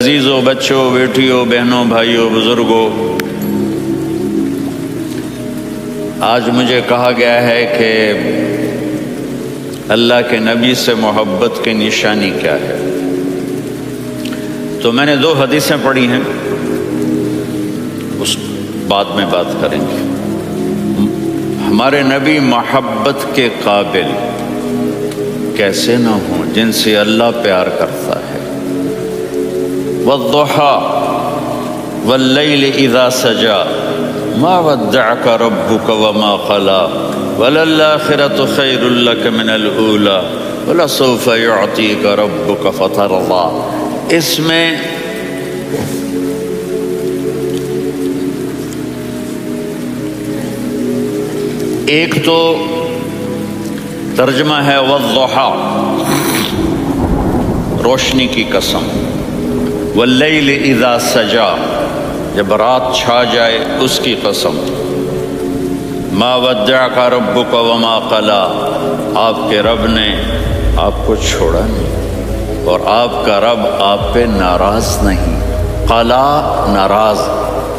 عزیزوں، بچوں، بیٹیوں، بہنوں، بھائیوں، بزرگوں، آج مجھے کہا گیا ہے کہ اللہ کے نبی سے محبت کی نشانی کیا ہے۔ تو میں نے 2 حدیثیں پڑھی ہیں، اس بعد میں بات کریں گے۔ ہمارے نبی محبت کے قابل کیسے نہ ہوں جن سے اللہ پیار کرتا ہے۔ وَالضُّحَى وَاللَّيْلِ إِذَا سَجَى مَا وَدَّعَكَ رَبُّكَ وَمَا قَلَىٰ وَلَلْآخِرَةُ خَيْرٌ لَكَ مِنَ الْأُولَىٰ وَلَسَوْفَ يُعْطِيكَ رَبُّكَ فَتَرْضَىٰ۔ اس میں ایک تو ترجمہ ہے وَالضُّحَىٰ، روشنی کی قسم، واللیل اذا سجا، جب رات چھا جائے اس کی قسم، ما ودعک ربک وما قلی، آپ کے رب نے آپ کو چھوڑا نہیں اور آپ کا رب آپ پہ ناراض نہیں۔ قلا ناراض،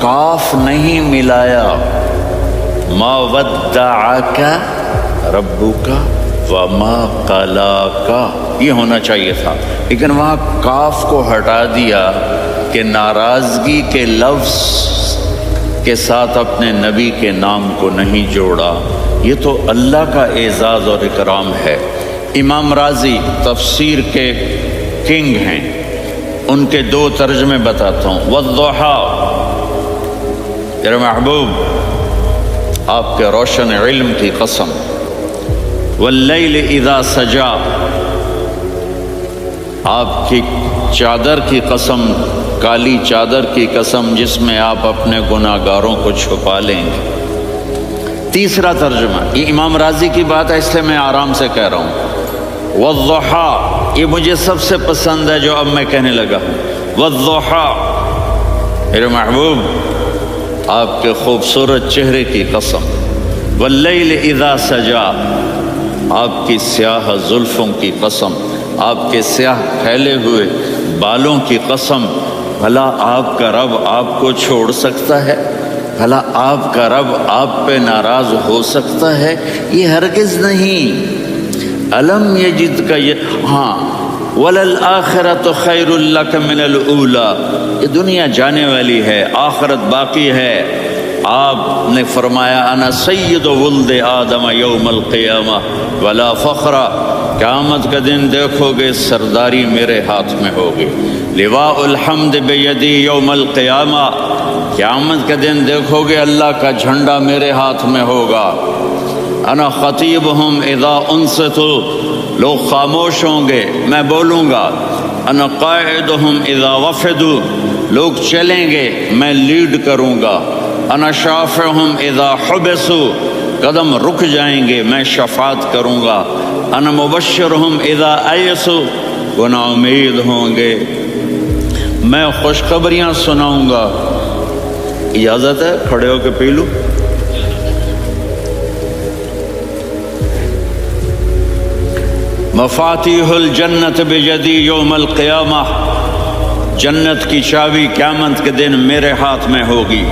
کاف نہیں ملایا، ما ودعک ربک وما قلاک یہ ہونا چاہیے تھا، لیکن وہاں کاف کو ہٹا دیا کہ ناراضگی کے لفظ کے ساتھ اپنے نبی کے نام کو نہیں جوڑا۔ یہ تو اللہ کا اعزاز اور اکرام ہے۔ امام رازی تفسیر کے کنگ ہیں، ان کے 2 ترجمے بتاتا ہوں۔ والضحیٰ، میرے محبوب آپ کے روشن علم کی قسم، واللیل اذا سجا، آپ کی چادر کی قسم، کالی چادر کی قسم جس میں آپ اپنے گناہگاروں کو چھپا لیں گے۔ تیسرا ترجمہ، یہ امام راضی کی بات ہے اس لیے میں آرام سے کہہ رہا ہوں۔ والضحیٰ، یہ مجھے سب سے پسند ہے جو اب میں کہنے لگا ہوں۔ والضحیٰ، میرے محبوب آپ کے خوبصورت چہرے کی قسم، واللیل اذا سجا، آپ کی سیاہ زلفوں کی قسم، آپ کے سیاہ پھیلے ہوئے بالوں کی قسم، بھلا آپ کا رب آپ کو چھوڑ سکتا ہے؟ بھلا آپ کا رب آپ پہ ناراض ہو سکتا ہے؟ یہ ہرگز نہیں۔ الم یجد کا ہاں، وَلَلْآخِرَةُ خَيْرٌ لَكَ مِنَ الْأُولَىٰ، یہ دنیا جانے والی ہے، آخرت باقی ہے۔ آپ نے فرمایا انا سید ولد آدم یوم القیامہ ولا فخر، قیامت کا دن دیکھو گے سرداری میرے ہاتھ میں ہوگی۔ لواء الحمد بیدی یوم القیامہ، قیامت کا دن دیکھو گے اللہ کا جھنڈا میرے ہاتھ میں ہوگا۔ انا خطیبہم اذا انصتوا، لوگ خاموش ہوں گے میں بولوں گا۔ انا قائدہم اذا وفدوا، لوگ چلیں گے میں لیڈ کروں گا۔ انا شافعہم اذا حبسوا، قدم رک جائیں گے میں شفاعت کروں گا۔ انا مبشرہم اذا ایسوا، وہ نا امید ہوں گے میں خوشخبریاں سناؤں گا۔ اجازت ہے کھڑے ہو کے پی لوں؟ مفاتیح الجنت بیدی یوم القیامہ، جنت کی چابی قیامت کے دن میرے ہاتھ میں ہوگی۔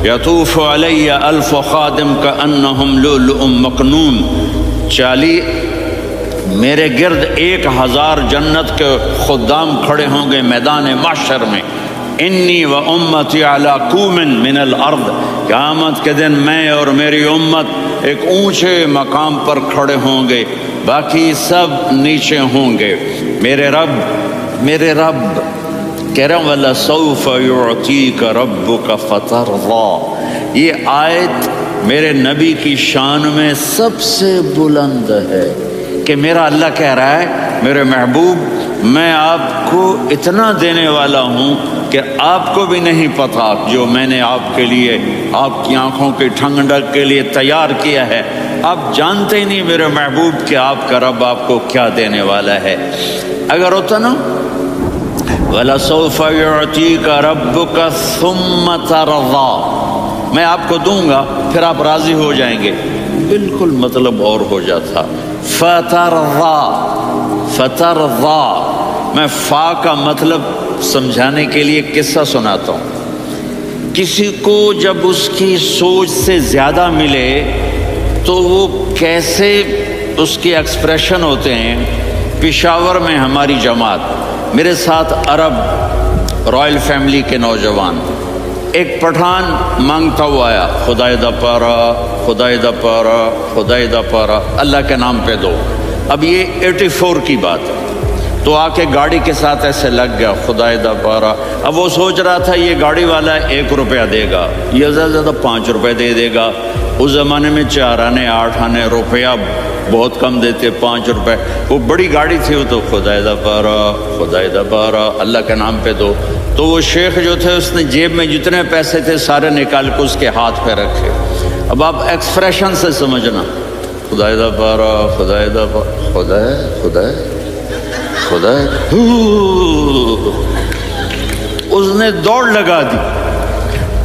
یطوف علی الف خادم کانہم لؤلؤ مکنون، چالی میرے گرد 1000 جنت کے خدام کھڑے ہوں گے میدان محشر میں۔ انی و امتی علی کوم من الارض، قیامت کے دن میں اور میری امت ایک اونچے مقام پر کھڑے ہوں گے، باقی سب نیچے ہوں گے۔ میرے رب کہہ رہا ہوں وَلَسَوْفَ يُعْطِيكَ رَبُّكَ فَتَرْضَىٰ، یہ آیت میرے نبی کی شان میں سب سے بلند ہے کہ میرا اللہ کہہ رہا ہے میرے محبوب میں آپ کو اتنا دینے والا ہوں کہ آپ کو بھی نہیں پتا جو میں نے آپ کے لیے، آپ کی آنکھوں کی ٹھنڈک کے لیے تیار کیا ہے۔ آپ جانتے ہی نہیں میرے محبوب کہ آپ کا رب آپ کو کیا دینے والا ہے۔ اگر ہوتا نا وَلَسَوْفَ يُعْطِيكَ رَبُّكَ ثُمَّ تَرْضَىٰ، میں آپ کو دوں گا پھر آپ راضی ہو جائیں گے، بالکل مطلب اور ہو جاتا۔ فَتَرْضَىٰ، میں فا کا مطلب سمجھانے کے لیے قصہ سناتا ہوں۔ کسی کو جب اس کی سوچ سے زیادہ ملے تو وہ کیسے اس کے ایکسپریشن ہوتے ہیں۔ پشاور میں ہماری جماعت، میرے ساتھ عرب رائل فیملی کے نوجوان، ایک پٹھان مانگتا ہوا آیا، خدائے دا پارا، خدائے دا پارا، خدائے دا پارا، اللہ کے نام پہ دو۔ اب یہ 84 کی بات ہے، تو آ کے گاڑی کے ساتھ ایسے لگ گیا، خدائے دا پارا۔ اب وہ سوچ رہا تھا یہ گاڑی والا 1 روپیہ دے گا، یہ زیادہ زیادہ 5 روپے دے دے گا۔ اس زمانے میں 4 آنے 8 آنے روپیہ بہت کم دیتے، 5 روپے، وہ بڑی گاڑی تھی، وہ تو خدائے دا پارا، خدائے دا پارا، اللہ کے نام پہ دو۔ تو وہ شیخ جو تھے اس نے جیب میں جتنے پیسے تھے سارے نکال کے اس کے ہاتھ پہ رکھے۔ اب آپ ایکسپریشن سے سمجھنا، خدائے دا پارا، خدائے دا پارا، خدائے خدائے خدائے، اس نے دوڑ لگا دی۔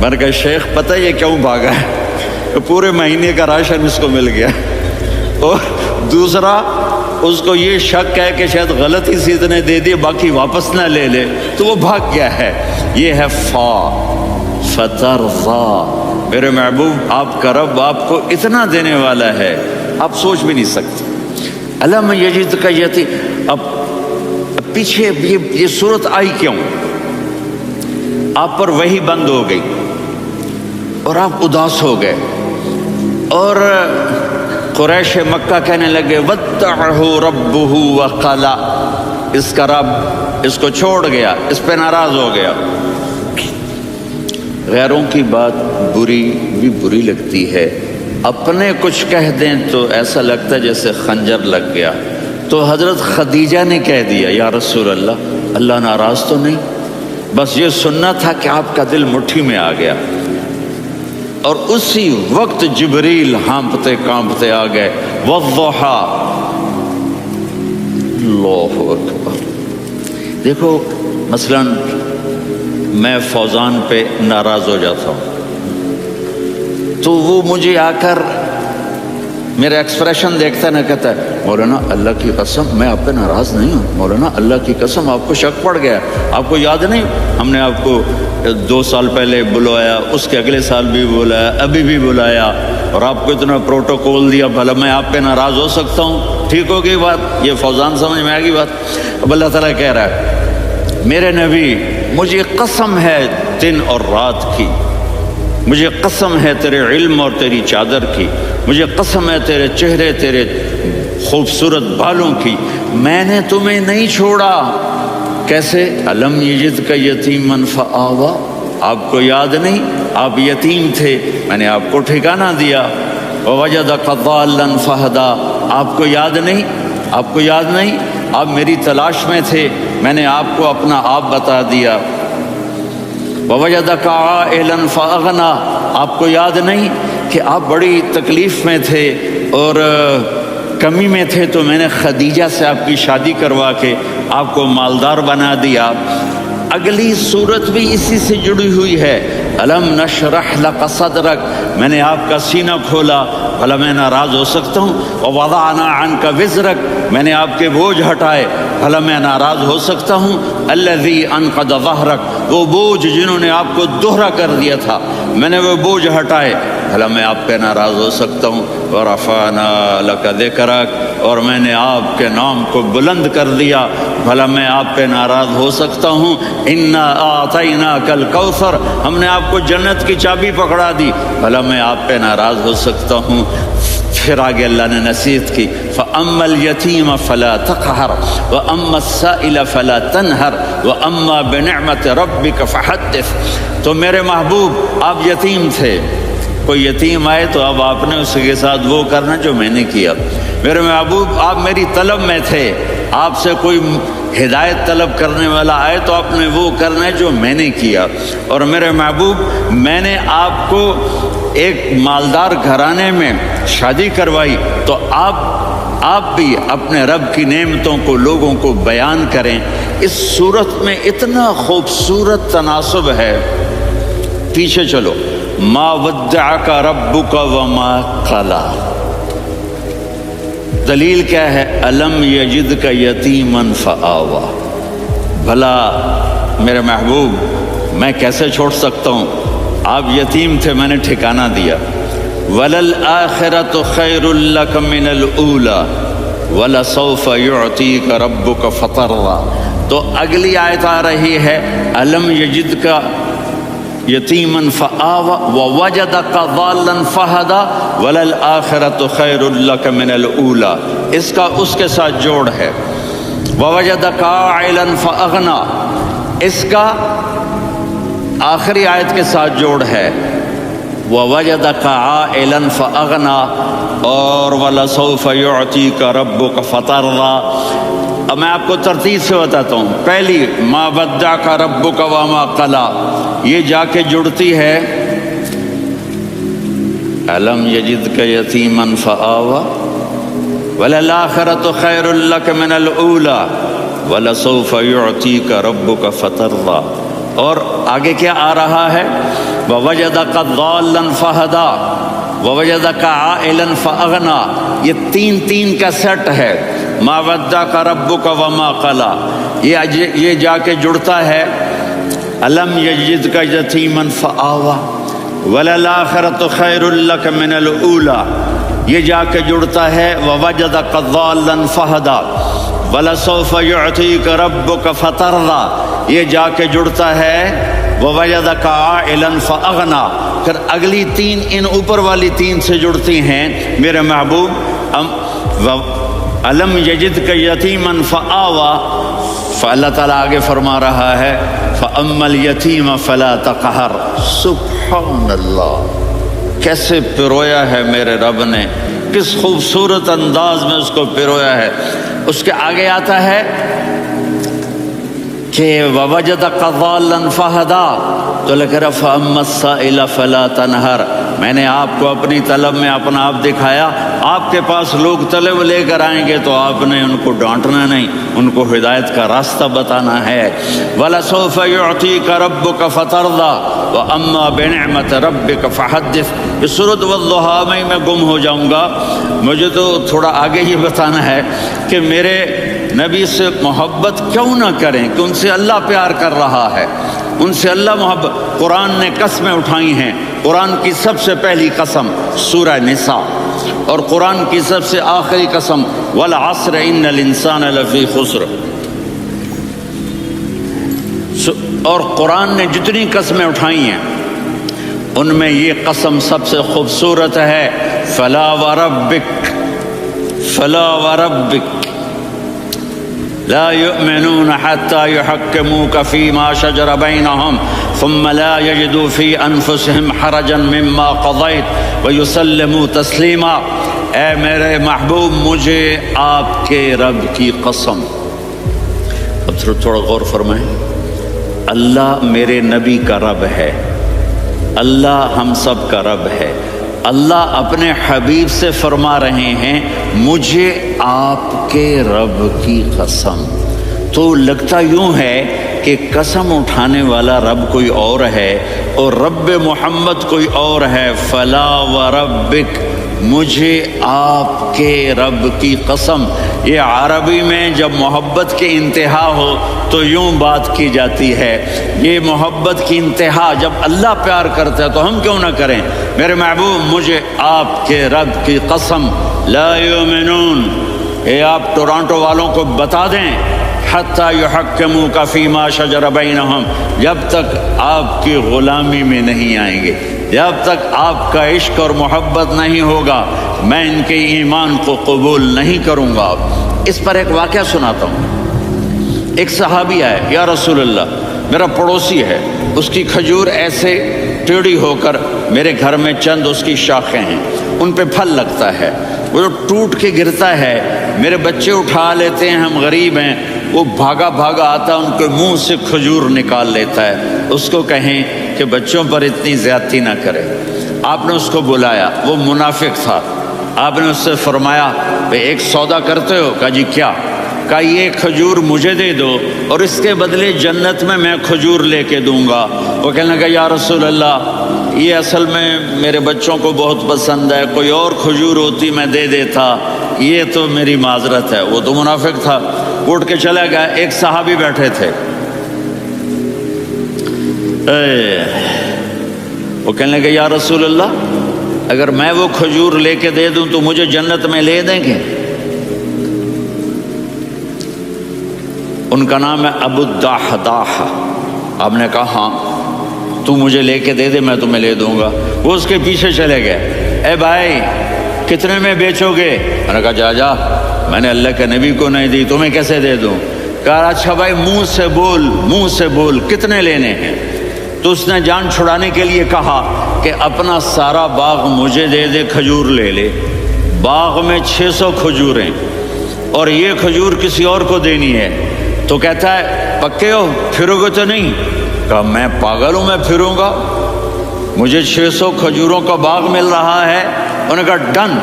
میں نے کہا شیخ پتہ یہ کیوں بھاگا ہے؟ پورے مہینے کا راشن اس کو مل گیا، اور دوسرا اس کو یہ شک ہے کہ شاید غلطی سے اتنے دے دیے باقی واپس نہ لے لے، تو وہ بھاگ گیا ہے۔ یہ ہے فا فترضا، میرے محبوب آپ کا رب آپ کو اتنا دینے والا ہے آپ سوچ بھی نہیں سکتے۔ علم یجد کا یتیم، اب پیچھے یہ صورت آئی کیوں؟ آپ پر وحی بند ہو گئی اور آپ اداس ہو گئے، اور قریش مکہ کہنے لگے وَدَّعَهُ رَبُّهُ وَقَلَا، اس کا رب اس کو چھوڑ گیا، اس پہ ناراض ہو گیا۔ غیروں کی بات بری بھی بری لگتی ہے، اپنے کچھ کہہ دیں تو ایسا لگتا ہے جیسے خنجر لگ گیا۔ تو حضرت خدیجہ نے کہہ دیا یا رسول اللہ، اللہ ناراض تو نہیں؟ بس یہ سننا تھا کہ آپ کا دل مٹھی میں آ گیا۔ اور اسی وقت جبریل ہانپتے کانپتے آ گئے، والضحیٰ، اللہ اکبر۔ دیکھو مثلا میں فوزان پہ ناراض ہو جاتا ہوں تو وہ مجھے آ کر میرا ایکسپریشن دیکھتا ہے، نہ کہتا ہے مولانا اللہ کی قسم میں آپ پہ ناراض نہیں ہوں، مولانا اللہ کی قسم آپ کو شک پڑ گیا، آپ کو یاد نہیں ہم نے آپ کو 2 سال پہلے بلایا، اس کے اگلے سال بھی بلایا، ابھی بھی بلایا، اور آپ کو اتنا پروٹوکول دیا، بھلا میں آپ پہ ناراض ہو سکتا ہوں؟ ٹھیک ہوگی بات، یہ فوزان سمجھ میں آئے گی بات۔ اب اللہ تعالیٰ کہہ رہا ہے میرے نبی مجھے قسم ہے دن اور رات کی، مجھے قسم ہے تیرے علم اور تیری چادر کی، مجھے قسم ہے تیرے چہرے تیرے خوبصورت بالوں کی، میں نے تمہیں نہیں چھوڑا۔ کیسے؟ علم یجد کا یتیمن فآوا، آپ کو یاد نہیں آپ یتیم تھے، میں نے آپ کو ٹھکانہ دیا۔ ووجدک ضالا فہدا، آپ کو یاد نہیں، آپ کو یاد نہیں آپ میری تلاش میں تھے، میں نے آپ کو اپنا آپ بتا دیا۔ ووجدک عائلا فاغنا، آپ کو یاد نہیں کہ آپ بڑی تکلیف میں تھے اور کمی میں تھے، تو میں نے خدیجہ سے آپ کی شادی کروا کے آپ کو مالدار بنا دیا۔ اگلی صورت بھی اسی سے جڑی ہوئی ہے، الم نشرح لک صدرک، میں نے آپ کا سینہ کھولا، بھلا میں ناراض ہو سکتا ہوں؟ ووضعنا عنک وزرک، میں نے آپ کے بوجھ ہٹائے، بھلا میں ناراض ہو سکتا ہوں؟ الذی انقض ظہرک، وہ بوجھ جنہوں نے آپ کو دوہرا کر دیا تھا، میں نے وہ بوجھ ہٹائے، بھلا میں آپ پہ ناراض ہو سکتا ہوں؟ ورفعنا لک ذکرک، اور میں نے آپ کے نام کو بلند کر دیا، بھلا میں آپ پہ ناراض ہو سکتا ہوں؟ انا اعطیناک الکوثر، ہم نے آپ کو جنت کی چابی پکڑا دی، بھلا میں آپ پہ ناراض ہو سکتا ہوں؟ پھر آگے اللہ نے نصیحت کی، فَأَمَّا الْيَتِيمَ فَلَا تَقْهَرْ وَأَمَّا السَّائِلَ فَلَا تَنْهَرْ وَأَمَّا بِنِعْمَةِ رَبِّكَ فَحَدِّثْ۔ تو میرے محبوب آپ یتیم تھے، کوئی یتیم آئے تو اب آپ نے اس کے ساتھ وہ کرنا جو میں نے کیا۔ میرے محبوب آپ میری طلب میں تھے، آپ سے کوئی ہدایت طلب کرنے والا آئے تو آپ نے وہ کرنا ہے جو میں نے کیا۔ اور میرے محبوب میں نے آپ کو ایک مالدار گھرانے میں شادی کروائی، تو آپ بھی اپنے رب کی نعمتوں کو لوگوں کو بیان کریں۔ اس صورت میں اتنا خوبصورت تناسب ہے، پیچھے چلو، ما ودعک ربک وما قلی، دلیل کیا ہے؟ الم یجدک یتیما فآوا، بھلا میرے محبوب میں کیسے چھوڑ سکتا ہوں، آپ یتیم تھے، میں نے ٹھکانہ دیا۔ وَلَلْآخِرَةُ خَيْرٌ لَكَ مِنَ الْأُولَى وَلَسَوْفَ يُعْطِيكَ رَبُّكَ فَتَرْضَىٰ۔ تو اگلی آیت آ رہی ہے أَلَمْ يَجِدْكَ یتیماً فآویٰ ووجدک ضالاً فہدیٰ وللآخرۃ خیر لک من الأولیٰ۔ اس کا اس کے ساتھ جوڑ ہے، ووجدک عائلاً فأغنیٰ، اس کا آخری آیت کے ساتھ جوڑ ہے، ووجدک عائلاً فأغنیٰ، اور ولسوف یعطیک ربک فترضیٰ۔ اب میں آپ کو ترتیب سے بتاتا ہوں۔ پہلی ما ودعک ربک وما قلی، یہ جا کے جڑتی ہے الم یجدک یتیما فآویٰ وللآخرۃ خیر لک من الأولیٰ ولسوف یعطیک ربک فترضیٰ۔ اور آگے کیا آ رہا ہے؟ ووجدک ضالاً فہدیٰ ووجدک عائلاً فأغنیٰ۔ یہ تین کا سیٹ ہے، ما ودعک ربک وما قلی، یہ جا کے جڑتا ہے الم یجدک یتیما فآویٰ وللآخرۃ خیر لک من الأولیٰ، یہ جا کے جڑتا ہے ووجدک ضالاً فہدیٰ ولسوف یعطیک ربک فترضیٰ، یہ جا کے جڑتا ہے ووجدک عائلاً فأغنیٰ۔ پھر اگلی تین ان اوپر والی تین سے جڑتی ہیں میرے محبوب۔ الم یجدک یتیما فآویٰ، فاللہ تعالیٰ آگے فرما رہا ہے فأما الیتیم فلا تقہر۔ سبحان اللہ، کیسے پرویا ہے میرے رب نے، کس خوبصورت انداز میں اس کو پرویا ہے۔ اس کے آگے آتا ہے کہ ووجدک ضالاً فہدیٰ، تو لکھ رہا فأما السائل فلا تنہر، میں نے آپ کو اپنی طلب میں اپنا آپ دکھایا۔ آپ کے پاس لوگ طلب لے کر آئیں گے تو آپ نے ان کو ڈانٹنا نہیں، ان کو ہدایت کا راستہ بتانا ہے۔ وَلَسَوْفَ يُعْطِيكَ رَبُّكَ فَتَرْضَىٰ وَأَمَّا بِنِعْمَةِ رَبِّكَ فَحَدِّثْ۔ اس سورۃ والضحیٰ میں گم ہو جاؤں گا، مجھے تو تھوڑا آگے ہی بتانا ہے کہ میرے نبی سے محبت کیوں نہ کریں، کہ ان سے اللہ پیار کر رہا ہے، ان سے اللہ محبت۔ قرآن نے قسمیں اٹھائی ہیں، قرآن کی سب سے پہلی قسم سورہ نساء، اور قرآن کی سب سے آخری قسم والعصر ان الانسان لفی خسر۔ اور قرآن نے جتنی قسمیں اٹھائی ہیں ان میں یہ قسم سب سے خوبصورت ہے، فلا وربک فلا وربک لا يؤمنون حتى يحكموك فيما شجر بينهم ثم لا يجدوا في أنفسهم حرجا مما قضيت ويسلموا تسليما۔ اے میرے محبوب، مجھے آپ کے رب کی قسم۔ اب تھوڑا غور فرمائیں، اللہ میرے نبی کا رب ہے، اللہ ہم سب کا رب ہے۔ اللہ اپنے حبیب سے فرما رہے ہیں مجھے آپ کے رب کی قسم۔ تو لگتا یوں ہے کہ قسم اٹھانے والا رب کوئی اور ہے اور رب محمد کوئی اور ہے۔ فلا وربک، مجھے آپ کے رب کی قسم۔ یہ عربی میں جب محبت کی انتہا ہو تو یوں بات کی جاتی ہے، یہ محبت کی انتہا جب اللہ پیار کرتا ہے تو ہم کیوں نہ کریں۔ میرے محبوب، مجھے آپ کے رب کی قسم، لا یؤمنون، اے آپ ٹورانٹو والوں کو بتا دیں، حتی یحکموک فیما شجر بینہم، جب تک آپ کی غلامی میں نہیں آئیں گے، جب تک آپ کا عشق اور محبت نہیں ہوگا، میں ان کے ایمان کو قبول نہیں کروں گا۔ اس پر ایک واقعہ سناتا ہوں۔ ایک صحابی آئے، یا رسول اللہ، میرا پڑوسی ہے، اس کی کھجور ایسے ٹیڑھی ہو کر میرے گھر میں چند اس کی شاخیں ہیں، ان پہ پھل لگتا ہے، وہ جو ٹوٹ کے گرتا ہے، میرے بچے اٹھا لیتے ہیں، ہم غریب ہیں، وہ بھاگا بھاگا آتا ہے، ان کے منہ سے کھجور نکال لیتا ہے۔ اس کو کہیں کہ بچوں پر اتنی زیادتی نہ کرے۔ آپ نے اس کو بلایا، وہ منافق تھا، آپ نے اس سے فرمایا ایک سودا کرتے ہو؟ کہا جی کیا؟ کہا یہ کھجور مجھے دے دو اور اس کے بدلے جنت میں کھجور لے کے دوں گا۔ وہ کہنے لگا یا رسول اللہ، یہ اصل میں میرے بچوں کو بہت پسند ہے، کوئی اور کھجور ہوتی میں دے دیتا، یہ تو میری معذرت ہے۔ وہ تو منافق تھا، اٹھ کے چلا گیا۔ ایک صحابی بیٹھے تھے، وہ کہنے لگے یا رسول اللہ اگر میں وہ کھجور لے کے دے دوں تو مجھے جنت میں لے دیں گے؟ ان کا نام ہے ابو الدحداح۔ آپ نے کہا ہاں تو مجھے لے کے دے دے میں تمہیں لے دوں گا۔ وہ اس کے پیچھے چلے گئے، اے بھائی کتنے میں بیچو گے؟ میں نے کہا جا میں نے اللہ کے نبی کو نہیں دی، تمہیں کیسے دے دوں؟ کہا اچھا بھائی منہ سے بول کتنے لینے ہیں؟ تو اس نے جان چھڑانے کے لیے کہا کہ اپنا سارا باغ مجھے دے دے، کھجور لے لے۔ باغ میں 600 کھجوریں اور یہ کھجور کسی اور کو دینی ہے۔ تو کہتا ہے پکے ہو، پھرو گے تو نہیں؟ کہا میں پاگل ہوں، میں پھروں گا؟ مجھے 600 کھجوروں کا باغ مل رہا ہے۔ انہوں نے کہا ڈن،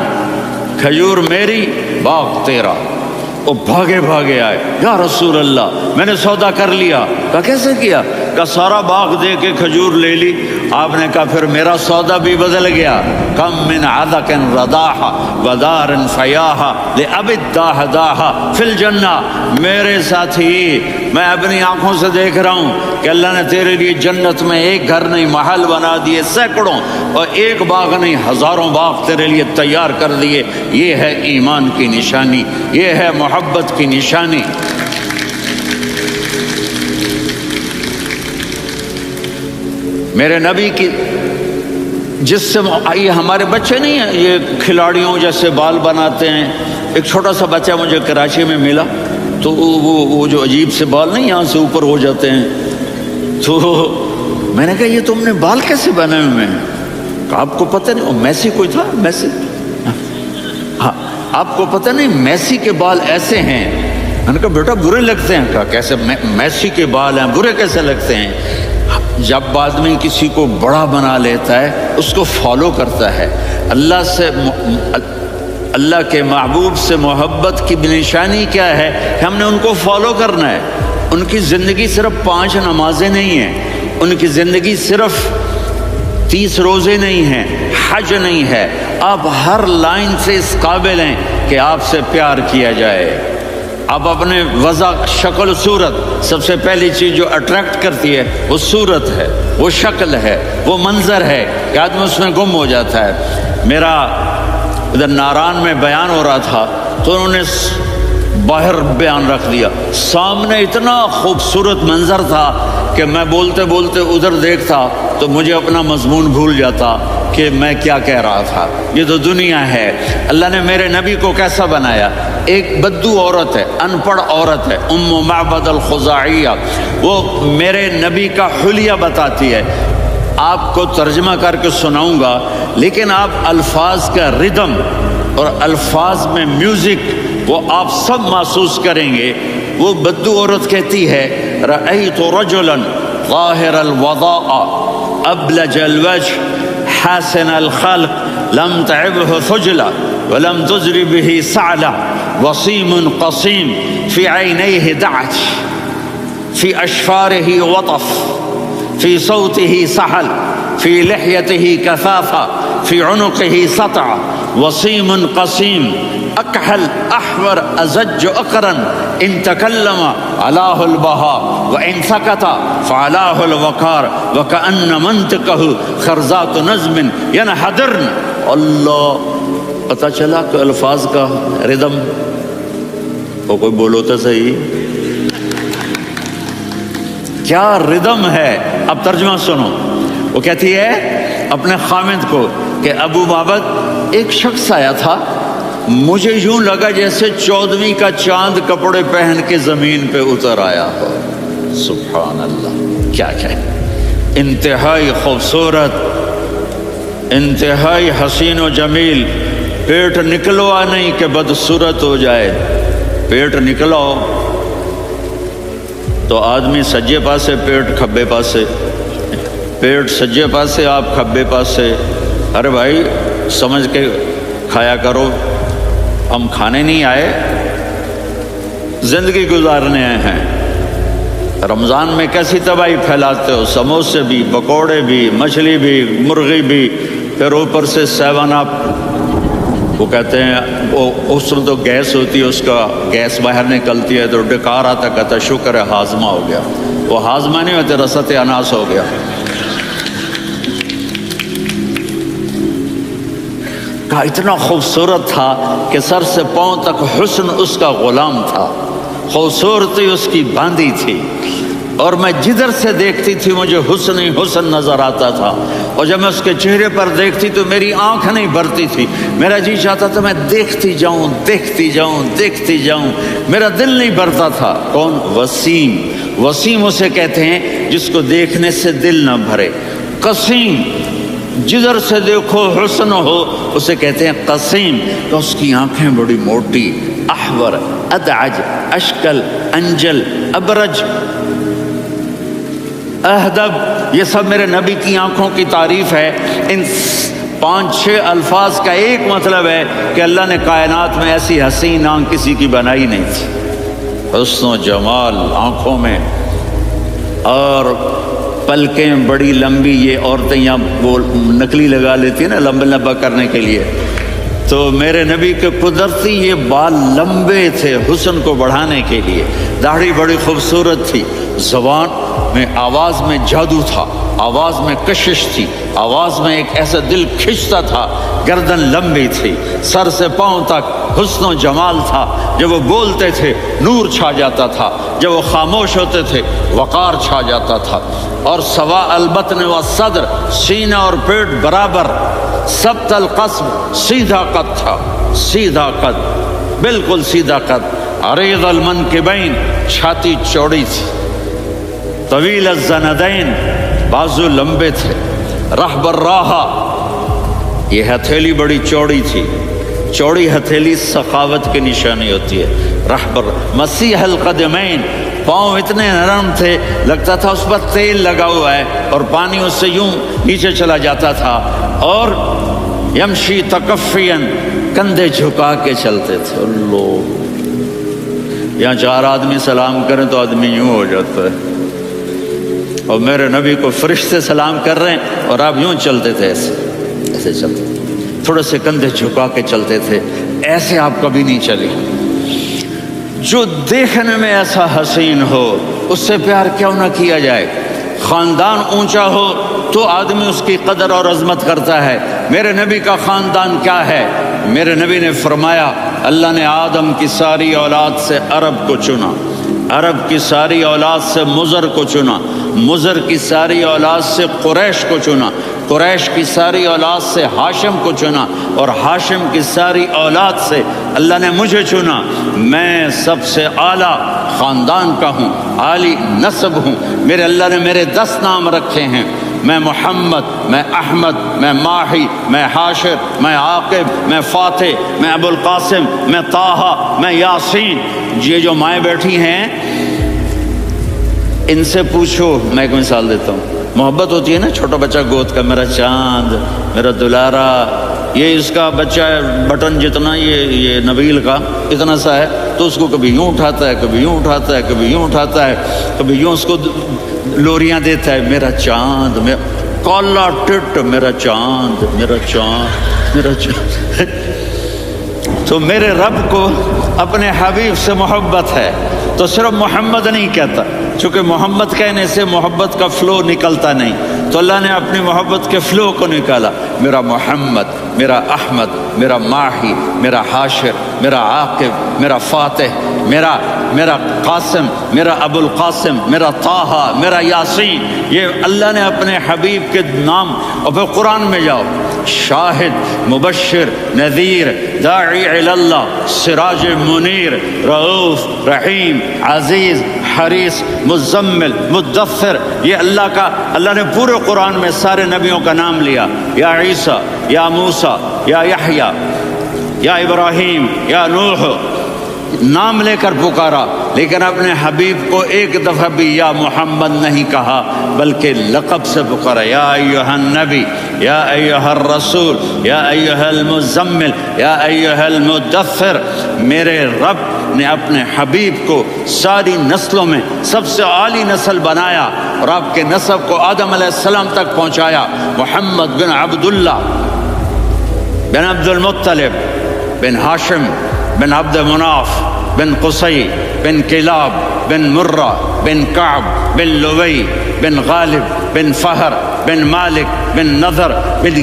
کھجور میری باغ تیرا۔ وہ بھاگے آئے، یا رسول اللہ میں نے سودا کر لیا۔ کہا کیسے کیا؟ کہا سارا باغ دے کے کھجور لے لی۔ آپ نے کہا پھر میرا سودا بھی بدل گیا۔ کم من عدق رداح ودار فیاح لأبی الدحداح فی الجنہ۔ میرے ساتھی میں اپنی آنکھوں سے دیکھ رہا ہوں کہ اللہ نے تیرے لیے جنت میں ایک گھر نہیں محل بنا دیے سینکڑوں، اور ایک باغ نہیں ہزاروں باغ تیرے لیے تیار کر دیے۔ یہ ہے ایمان کی نشانی، یہ ہے محبت کی نشانی۔ میرے نبی کی جس سے یہ ہمارے بچے نہیں ہیں یہ کھلاڑیوں جیسے بال بناتے ہیں۔ ایک چھوٹا سا بچہ مجھے کراچی میں ملا، تو وہ جو عجیب سے بال نہیں یہاں سے اوپر ہو جاتے ہیں، تو میں نے کہا یہ تم نے بال کیسے بنائے ہوئے ہیں؟ آپ کو پتہ نہیں وہ میسی کوئی تھا؟ میسی، ہاں آپ کو پتہ نہیں میسی کے بال ایسے ہیں؟ میں نے کہا بیٹا برے لگتے ہیں۔ کہا کیسے؟ میسی کے بال ہیں برے کیسے لگتے ہیں؟ جب آدمی کسی کو بڑا بنا لیتا ہے اس کو فالو کرتا ہے۔ اللہ کے محبوب سے محبت کی نشانی کیا ہے کہ ہم نے ان کو فالو کرنا ہے۔ ان کی زندگی صرف 5 نمازیں نہیں ہیں، ان کی زندگی صرف 30 روزے نہیں ہیں، حج نہیں ہے۔ آپ ہر لائن سے اس قابل ہیں کہ آپ سے پیار کیا جائے۔ آپ اپنے وضع، شکل و صورت، سب سے پہلی چیز جو اٹریکٹ کرتی ہے وہ صورت ہے، وہ شکل ہے، وہ منظر ہے کہ آدمی اس میں گم ہو جاتا ہے۔ میرا ادھر ناران میں بیان ہو رہا تھا تو انہوں نے باہر بیان رکھ دیا، سامنے اتنا خوبصورت منظر تھا کہ میں بولتے بولتے ادھر دیکھتا تو مجھے اپنا مضمون بھول جاتا کہ میں کیا کہہ رہا تھا۔ یہ تو دنیا ہے۔ اللہ نے میرے نبی کو کیسا بنایا؟ ایک بدو عورت ہے، ان پڑھ عورت ہے، ام معبد الخزاعیہ، وہ میرے نبی کا حلیہ بتاتی ہے۔ آپ کو ترجمہ کر کے سناؤں گا، لیکن آپ الفاظ کا ردم اور الفاظ میں میوزک وہ آپ سب محسوس کریں گے۔ وہ بدو عورت کہتی ہے رأیت رجلا ظاہر الوضاء ابلج الوجه حاسن الخلق لم تعبه ثجلة ولم تزر به سعلة وصيم قصيم في عينيه دعج في أشفاره وطف في صوته سحل في لحيته كثافة في عنقه سطع وصيم قصيم أكحل أحمر أزج أقرن إن تكلم علاه البهاء وإن سكت فعلاه الوقار وكأن منطقه خرزات نظم ينحدرن۔ اللہ، پتہ چلا کہ الفاظ کا ردم وہ کوئی بولو تو صحیح، کیا ردم ہے۔ اب ترجمہ سنو۔ وہ کہتی ہے اپنے خامد کو کہ ابو معبد ایک شخص آیا تھا، مجھے یوں لگا جیسے 14ویں کا چاند کپڑے پہن کے زمین پہ اتر آیا ہو۔ سبحان اللہ، کیا کہے، انتہائی خوبصورت، انتہائی حسین و جمیل۔ پیٹ نکلوا نہیں کہ بدصورت ہو جائے، پیٹ نکلاؤ تو آدمی سجے پاسے پیٹ کھبے پاسے، پیٹ سجے پاسے آپ کھبے پاسے۔ ارے بھائی سمجھ کے کھایا کرو، ہم کھانے نہیں آئے، زندگی گزارنے آئے ہیں۔ رمضان میں کیسی تباہی پھیلاتے ہو، سموسے بھی، پکوڑے بھی، مچھلی بھی، مرغی بھی، پھر اوپر سے 7 اپ، وہ کہتے ہیں وہ اس میں تو گیس ہوتی ہے، اس کا گیس باہر نکلتی ہے تو ڈکار آتا، کہتا شکر ہے ہاضمہ ہو گیا۔ وہ ہاضمہ نہیں ہوتے، رسط اناس ہو گیا۔ کہا اتنا خوبصورت تھا کہ سر سے پاؤں تک حسن اس کا غلام تھا، خوبصورتی اس کی باندھی تھی، اور میں جدھر سے دیکھتی تھی مجھے حسن ہی حسن نظر آتا تھا، اور جب میں اس کے چہرے پر دیکھتی تو میری آنکھ نہیں بھرتی تھی، میرا جی چاہتا تھا میں دیکھتی جاؤں دیکھتی جاؤں دیکھتی جاؤں، میرا دل نہیں بھرتا تھا۔ کون؟ وسیم۔ وسیم اسے کہتے ہیں جس کو دیکھنے سے دل نہ بھرے۔ قسیم، جدھر سے دیکھو حسن ہو، اسے کہتے ہیں قسیم، تو اس کی آنکھیں بڑی موٹی، احور، ادعج، اشکل، انجل، ابرج، اہدب، یہ سب میرے نبی کی آنکھوں کی تعریف ہے۔ ان 5-6 الفاظ کا ایک مطلب ہے کہ اللہ نے کائنات میں ایسی حسین آنکھ کسی کی بنائی نہیں تھی، حسن و جمال آنکھوں میں، اور پلکیں بڑی لمبی، یہ عورتیں یہاں وہ نکلی لگا لیتی ہیں نا لمبا لمبا کرنے کے لیے، تو میرے نبی کے قدرتی یہ بال لمبے تھے حسن کو بڑھانے کے لیے، داڑھی بڑی خوبصورت تھی، زبان میں آواز میں جادو تھا، آواز میں کشش تھی، آواز میں ایک ایسا دل کھنچتا تھا، گردن لمبی تھی، سر سے پاؤں تک حسن و جمال تھا، جب وہ بولتے تھے نور چھا جاتا تھا، جب وہ خاموش ہوتے تھے وقار چھا جاتا تھا، اور سوا البطن و صدر، سینہ اور پیٹ برابر، سبت القصب، سیدھا قد تھا، سیدھا قد، بالکل سیدھا قد، عریض المنکبین، چھاتی چوڑی تھی، طویل الزندین، بازو لمبے تھے، رحب الراحہ، یہ ہتھیلی بڑی چوڑی تھی، چوڑی ہتھیلی سخاوت کی نشانی ہوتی ہے، رحب مسیح القدمین، پاؤں اتنے نرم تھے لگتا تھا اس پر تیل لگا ہوا ہے، اور پانی اس سے یوں نیچے چلا جاتا تھا، اور یمشی تکفین، کندھے جھکا کے چلتے تھے۔ اللہ، یہاں 4 آدمی سلام کریں تو آدمی یوں ہو جاتا ہے، اور میرے نبی کو فرشتے سلام کر رہے ہیں اور آپ یوں چلتے تھے، ایسے ایسے چلتے تھے، تھوڑے سے کندھے جھکا کے چلتے تھے، ایسے آپ کبھی نہیں چلے۔ جو دیکھنے میں ایسا حسین ہو اس سے پیار کیوں نہ کیا جائے؟ خاندان اونچا ہو تو آدمی اس کی قدر اور عظمت کرتا ہے۔ میرے نبی کا خاندان کیا ہے؟ میرے نبی نے فرمایا اللہ نے آدم کی ساری اولاد سے عرب کو چنا، عرب کی ساری اولاد سے مضر کو چنا، مضر کی ساری اولاد سے قریش کو چنا، قریش کی ساری اولاد سے ہاشم کو چنا، اور ہاشم کی ساری اولاد سے اللہ نے مجھے چنا۔ میں سب سے اعلیٰ خاندان کا ہوں، عالی نسب ہوں، میرے اللہ نے میرے 10 نام رکھے ہیں، میں محمد، میں احمد، میں ماہی، میں حاشر، میں عاقب، میں فاتح، میں ابو القاسم، میں طٰہٰ، میں یاسین۔ یہ جو مائیں بیٹھی ہیں ان سے پوچھو، میں ایک مثال دیتا ہوں، محبت ہوتی ہے نا چھوٹا بچہ گود کا، میرا چاند، میرا دلارا، یہ اس کا بچہ بٹن جتنا یہ نبیل کا اتنا سا ہے، تو اس کو کبھی یوں اٹھاتا ہے، کبھی یوں اٹھاتا ہے، کبھی یوں اٹھاتا ہے، کبھی یوں اس کو لوریاں دیتا ہے، میرا چاند، کالا ٹٹ، میرا چاند، میرا چاند، میرا چاند۔ تو میرے رب کو اپنے حبیب سے محبت ہے تو صرف محمد نہیں کہتا، چونکہ محمد کہنے سے محبت کا فلو نکلتا نہیں، تو اللہ نے اپنی محبت کے فلو کو نکالا، میرا محمد، میرا احمد، میرا ماہی، میرا حاشر، میرا عاقب، میرا فاتح، میرا قاسم، میرا ابو القاسم، میرا طٰہٰ، میرا یاسین، یہ اللہ نے اپنے حبیب کے نام۔ اور پھر قرآن میں جاؤ، شاہد، مبشر، نذیر، داعی الی اللہ، سراج منیر، رؤوف، رحیم، عزیز، حریص، مزمل، مدثر، یہ اللہ نے پورے قرآن میں سارے نبیوں کا نام لیا، یا عیسیٰ، یا موسیٰ، یا یحییٰ، یا ابراہیم، یا نوح، نام لے کر پکارا، لیکن اپنے حبیب کو ایک دفعہ بھی یا محمد نہیں کہا بلکہ لقب سے پکارا، یا ایھا النبی، یا ایھا الرسول، یا ایھا المزمل، یا ایھا المدثر۔ میرے رب نے اپنے حبیب کو ساری نسلوں میں سب سے عالی نسل بنایا اور آپ کے نسب کو آدم علیہ السلام تک پہنچایا۔ محمد بن عبداللہ بن عبد المطلب بن ہاشم بن عبد مناف بن قصی بن کلاب بن مرہ بن کعب بن لوی بن غالب بن فہر بن مالک بن نضر بن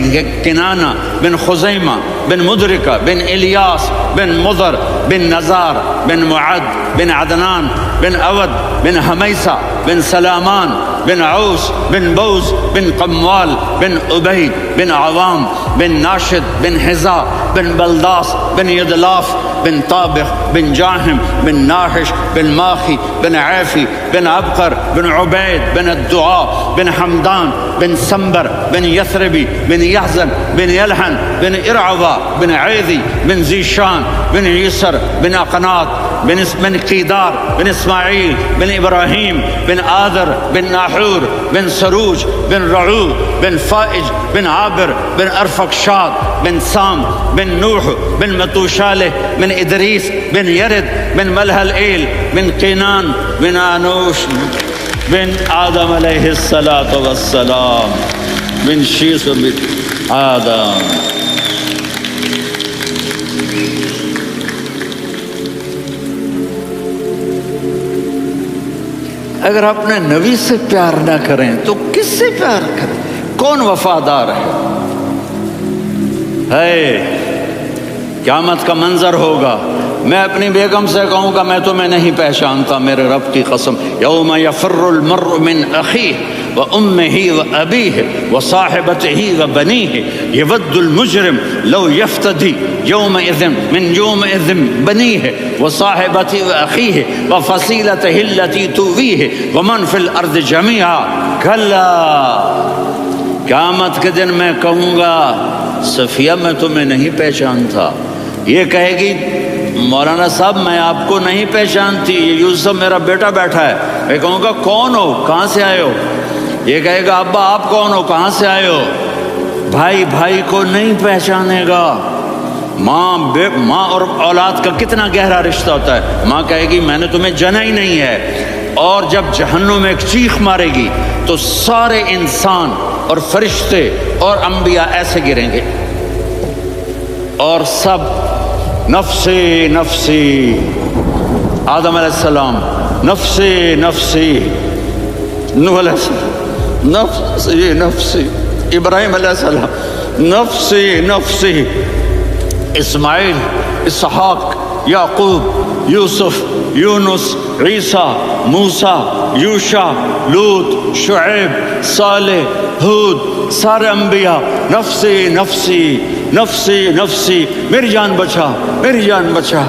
کنانہ بن خزیمہ بن مدرکہ بن الیاس بن مضر بن نزار بن معد بن عدنان بن اود بن حمیسہ بن سلامان بن عوس بن بوز بن قموال بن عبید بن عوام بن ناشد بن حزا بن بلداس بن یدلاف بن طابخ بن جاہم بن ناحش بن ماخی بن عیفی بن عبقر بن عبید بن الدعاء بن حمدان بن سنبر بن یثربی بن یحزن بن یلحن بن ارعوا بن عیدی بن زیشان بن یسر بن اقناط بن قیدار بن اسماعیل بن ابراہیم بن آذر بن ناحور بن سروج بن رعو بن فائج بن عابر بن ارفقشاد بن سام بن نوح بن متوشالہ بن ادریس بن یرد بن ملہلئیل بن قینان بن آنوش بن آدم علیہ السلام بن شیس بن آدم. اگر اپنے نبی سے پیار نہ کریں تو کس سے پیار کریں؟ کون وفادار ہے؟ قیامت کا منظر ہوگا، میں اپنی بیگم سے کہوں گا میں تمہیں نہیں پہچانتا میرے رب کی قسم. یوم یفر المرء من اخیہ وامہ وابیہ وصاحبتہ وبنیہ یود المجرم لو یفتدی یومئذ بنیہ وصاحبتہ واخیہ وفصیلتہ التی تؤویہ ومن فی الارض جمیعا. کلا، قیامت کے دن میں کہوں گا صفیہ میں تمہیں نہیں پہچانتا. یہ کہے گی مولانا صاحب میں آپ کو نہیں پہچانتی، یہ یوسف میرا بیٹا بیٹھا ہے. میں کہوں گا کون ہو، کہاں سے آئے ہو؟ یہ کہے گا ابا آپ کون ہو، کہاں سے آئے ہو؟ بھائی بھائی کو نہیں پہچانے گا. ماں اور اولاد کا کتنا گہرا رشتہ ہوتا ہے. ماں کہے گی میں نے تمہیں جنا ہی نہیں ہے. اور جب جہنم میں ایک چیخ مارے گی تو سارے انسان اور فرشتے اور انبیاء ایسے گریں گے اور سب نفسی نفسی. آدم علیہ السلام نفسی نفسی، نوح علیہ السلام نفسی نفسی، ابراہیم علیہ السلام نفسی نفسی، اسماعیل، اسحاق، یعقوب، یوسف، یونس، عیسیٰ، موسیٰ، یوشع، لوط، شعیب، صالح، ہود، سارے انبیاء نفسی نفسی نفسی نفسی، میری جان بچا میری جان بچا.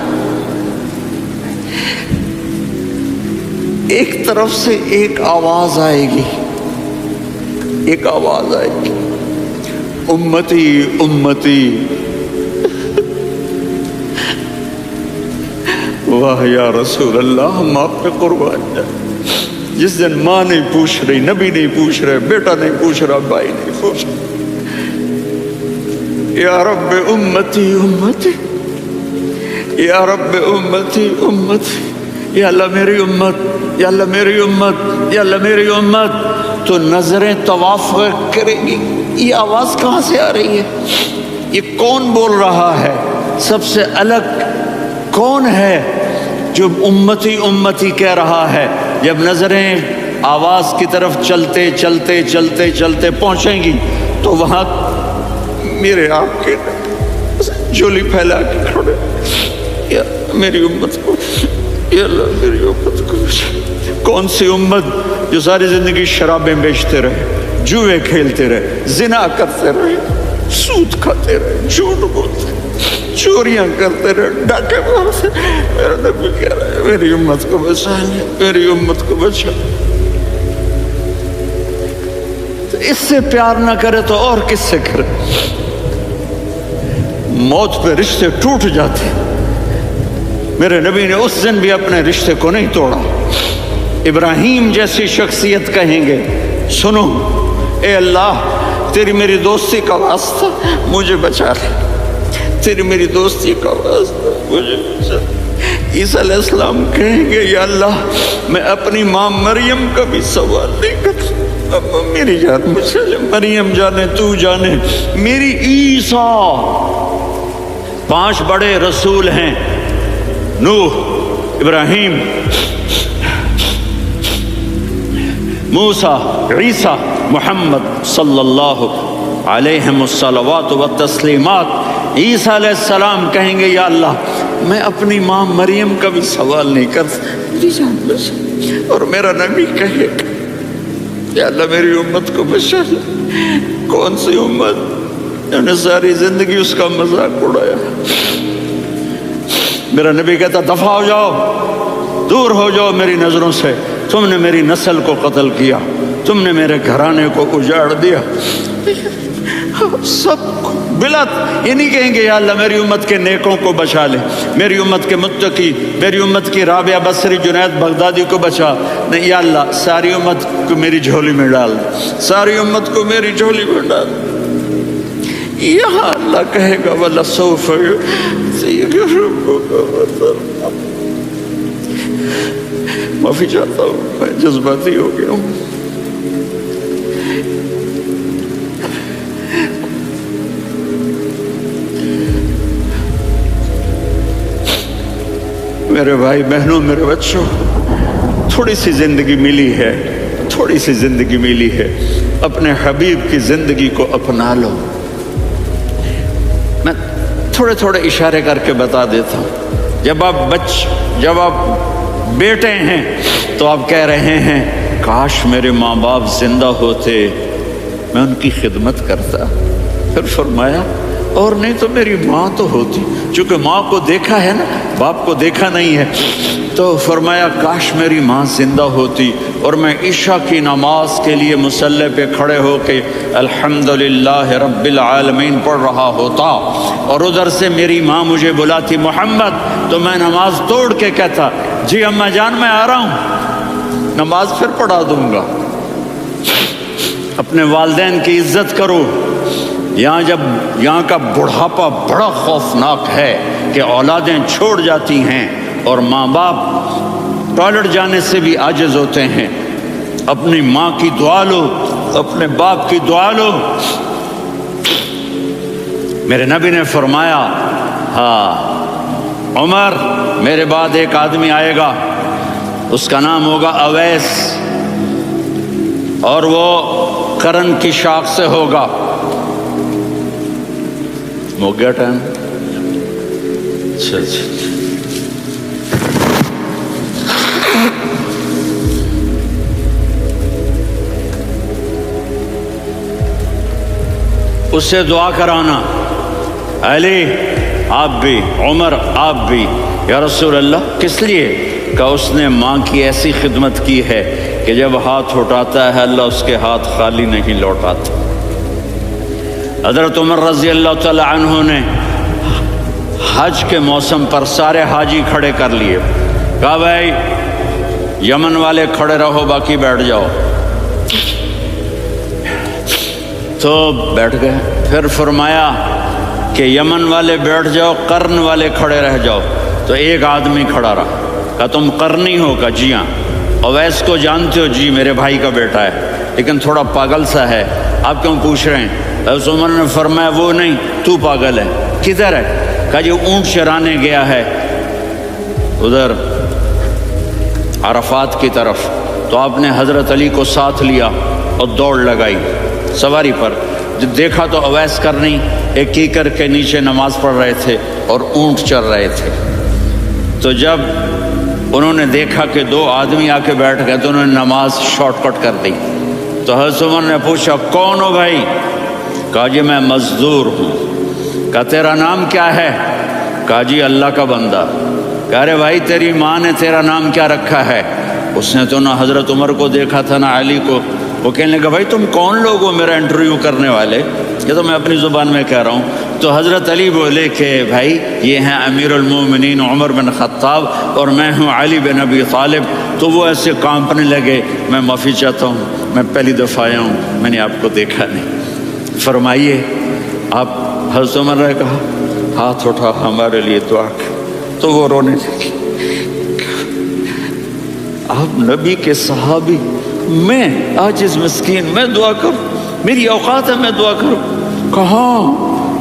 ایک طرف سے ایک آواز آئے گی، ایک آواز آئے گی، امتی امتی. واہ یا رسول اللہ، ہم آپ پہ قربان جائیں. جس دن ماں نہیں پوچھ رہی، نبی نہیں پوچھ رہے، بیٹا نہیں پوچھ رہا، بھائی نہیں پوچھ رہا، یا رب امتی امتی، یا رب امتی امتی، یا اللہ میری امت، یا اللہ میری امت، یا اللہ میری امت. تو نظریں طواف کرے گی. یہ آواز کہاں سے آ رہی ہے؟ یہ کون بول رہا ہے؟ سب سے الگ کون ہے جو امتی امتی کہہ رہا ہے؟ جب نظریں آواز کی طرف چلتے چلتے چلتے چلتے پہنچیں گی تو وہاں میرے آپ کے جولی پھیلا کے کھڑے، یا میری امت کو، یا اللہ میری امت کو. کون سی امت جو ساری زندگی شرابیں بیچتے رہے، جوئے کھیلتے رہے، زنا کرتے رہے، سود کھاتے رہے، جھوٹ بولتے رہے، چوریاں کرتے رہے، ڈاکے مارتے. میرا نبی کہہ رہا ہے میری امت کو بچا لے، میری امت کو بچا. تو اس سے پیار نہ کرے تو اور کس سے کرے؟ موت پہ رشتے ٹوٹ جاتے. میرے نبی نے اس دن بھی اپنے رشتے کو نہیں توڑا. ابراہیم جیسی شخصیت کہیں گے سنو اے اللہ تیری میری دوستی کا واسطہ مجھے بچا لے، تیری میری دوستی کا واسطہ مجھے بچا. عیسیٰ علیہ السلام کہیں گے یا اللہ میں اپنی ماں مریم کا بھی سوال نہیں کرتا، میری جان بچا لے، مریم جانے تو جانے میری عیسیٰ. 5 بڑے رسول ہیں، نوح، ابراہیم، موسیٰ، عیسیٰ، محمد صلی اللہ علیہ الصلوات و تسلیمات عیسیٰ علیہ السلام کہیں گے یا اللہ میں اپنی ماں مریم کا بھی سوال نہیں کر سکتا، اور میرا نبی کہے گا یا اللہ میری امت کو بچا لے۔ کون سی امت جنہوں نے ساری زندگی اس کا مذاق اڑایا؟ میرا نبی کہتا دفع ہو جاؤ، دور ہو جاؤ میری نظروں سے، تم نے میری نسل کو قتل کیا، تم نے میرے گھرانے کو اجاڑ دیا۔ سب بلت یہ نہیں کہیں گے یا اللہ میری امت کے نیکوں کو بچا لے، میری امت کے متقی، میری امت کی رابعہ بصری جنید بغدادی کو بچا، نہیں یا اللہ ساری امت کو میری جھولی میں ڈال دے، ساری امت کو میری جھولی میں ڈال دے۔ یہاں اللہ کہے گا وَلَسَوْفَ يُعْطِيكَ رَبُّكَ فَتَرْضَىٰ۔ معافی چاہتا ہوں، میں جذباتی ہو گیا ہوں۔ میرے بھائی بہنوں، میرے بچوں، تھوڑی سی زندگی ملی ہے، تھوڑی سی زندگی ملی ہے، اپنے حبیب کی زندگی کو اپنا لو۔ میں تھوڑے تھوڑے اشارے کر کے بتا دیتا ہوں۔ جب آپ بیٹے ہیں تو آپ کہہ رہے ہیں کاش میرے ماں باپ زندہ ہوتے، میں ان کی خدمت کرتا۔ پھر فرمایا اور نہیں تو میری ماں تو ہوتی، چونکہ ماں کو دیکھا ہے نا، باپ کو دیکھا نہیں ہے، تو فرمایا کاش میری ماں زندہ ہوتی اور میں عشاء کی نماز کے لیے مصلی پہ کھڑے ہو کے الحمدللہ رب العالمین پڑھ رہا ہوتا، اور ادھر سے میری ماں مجھے بلاتی محمد، تو میں نماز توڑ کے کہتا جی اماں جان میں آ رہا ہوں، نماز پھر پڑھا دوں گا۔ اپنے والدین کی عزت کرو۔ یہاں کا بڑھاپا بڑا خوفناک ہے کہ اولادیں چھوڑ جاتی ہیں اور ماں باپ ٹوائلٹ جانے سے بھی عاجز ہوتے ہیں۔ اپنی ماں کی دعا لو، اپنے باپ کی دعا لو۔ میرے نبی نے فرمایا عمر میرے بعد ایک آدمی آئے گا، اس کا نام ہوگا اویس، اور وہ قرن کی شاخ سے ہوگا۔ ہو گیا ٹائم؟ اچھا اس سے دعا کرانا، علی آپ بھی، عمر آپ بھی، یا رسول اللہ کس لیے؟ کہ اس نے ماں کی ایسی خدمت کی ہے کہ جب ہاتھ اٹھاتا ہے اللہ اس کے ہاتھ خالی نہیں لوٹاتا۔ حضرت عمر رضی اللہ تعالی عنہ نے حج کے موسم پر سارے حاجی کھڑے کر لیے، کہا بھائی یمن والے کھڑے رہو باقی بیٹھ جاؤ، تو بیٹھ گئے۔ پھر فرمایا کہ یمن والے بیٹھ جاؤ، قرن والے کھڑے رہ جاؤ، تو ایک آدمی کھڑا رہا، کہا تم قرنی ہو؟ کہا جی ہاں۔ اویس کو جانتے ہو؟ جی میرے بھائی کا بیٹا ہے لیکن تھوڑا پاگل سا ہے، آپ کیوں پوچھ رہے ہیں؟ حضرت عمر نے فرمایا وہ نہیں، تو پاگل ہے۔ کدھر ہے؟ کہا جی اونٹ چرانے گیا ہے ادھر عرفات کی طرف۔ تو آپ نے حضرت علی کو ساتھ لیا اور دوڑ لگائی سواری پر۔ جب دیکھا تو اویس کرنی ایک کیکر کے نیچے نماز پڑھ رہے تھے اور اونٹ چر رہے تھے۔ تو جب انہوں نے دیکھا کہ دو آدمی آ کے بیٹھ گئے تو انہوں نے نماز شارٹ کٹ کر دی۔ تو حضرت عمر نے پوچھا کون ہو بھائی؟ کہا جی میں مزدور ہوں۔ کہا تیرا نام کیا ہے؟ کہا جی اللہ کا بندہ۔ کہہ رہے بھائی تیری ماں نے تیرا نام کیا رکھا ہے؟ اس نے تو نہ حضرت عمر کو دیکھا تھا نہ علی کو۔ وہ کہنے لگا بھائی تم کون لوگ ہو میرا انٹرویو کرنے والے؟ یہ تو میں اپنی زبان میں کہہ رہا ہوں۔ تو حضرت علی بولے کہ بھائی یہ ہیں امیر المومنین عمر بن خطاب اور میں ہوں علی بن ابی طالب۔ تو وہ ایسے کانپنے لگے، میں معافی چاہتا ہوں، میں پہلی دفعہ آیا ہوں، میں نے آپ کو دیکھا نہیں، فرمائیے آپ۔ حضرت عمر نے کہا ہاتھ اٹھا ہمارے لیے دعا کر۔ تو وہ رونے لگی۔ آپ نبی کے صحابی، میں عاجز مسکین، میں دعا کروں؟ میری اوقات ہے میں دعا کروں؟ کہاں؟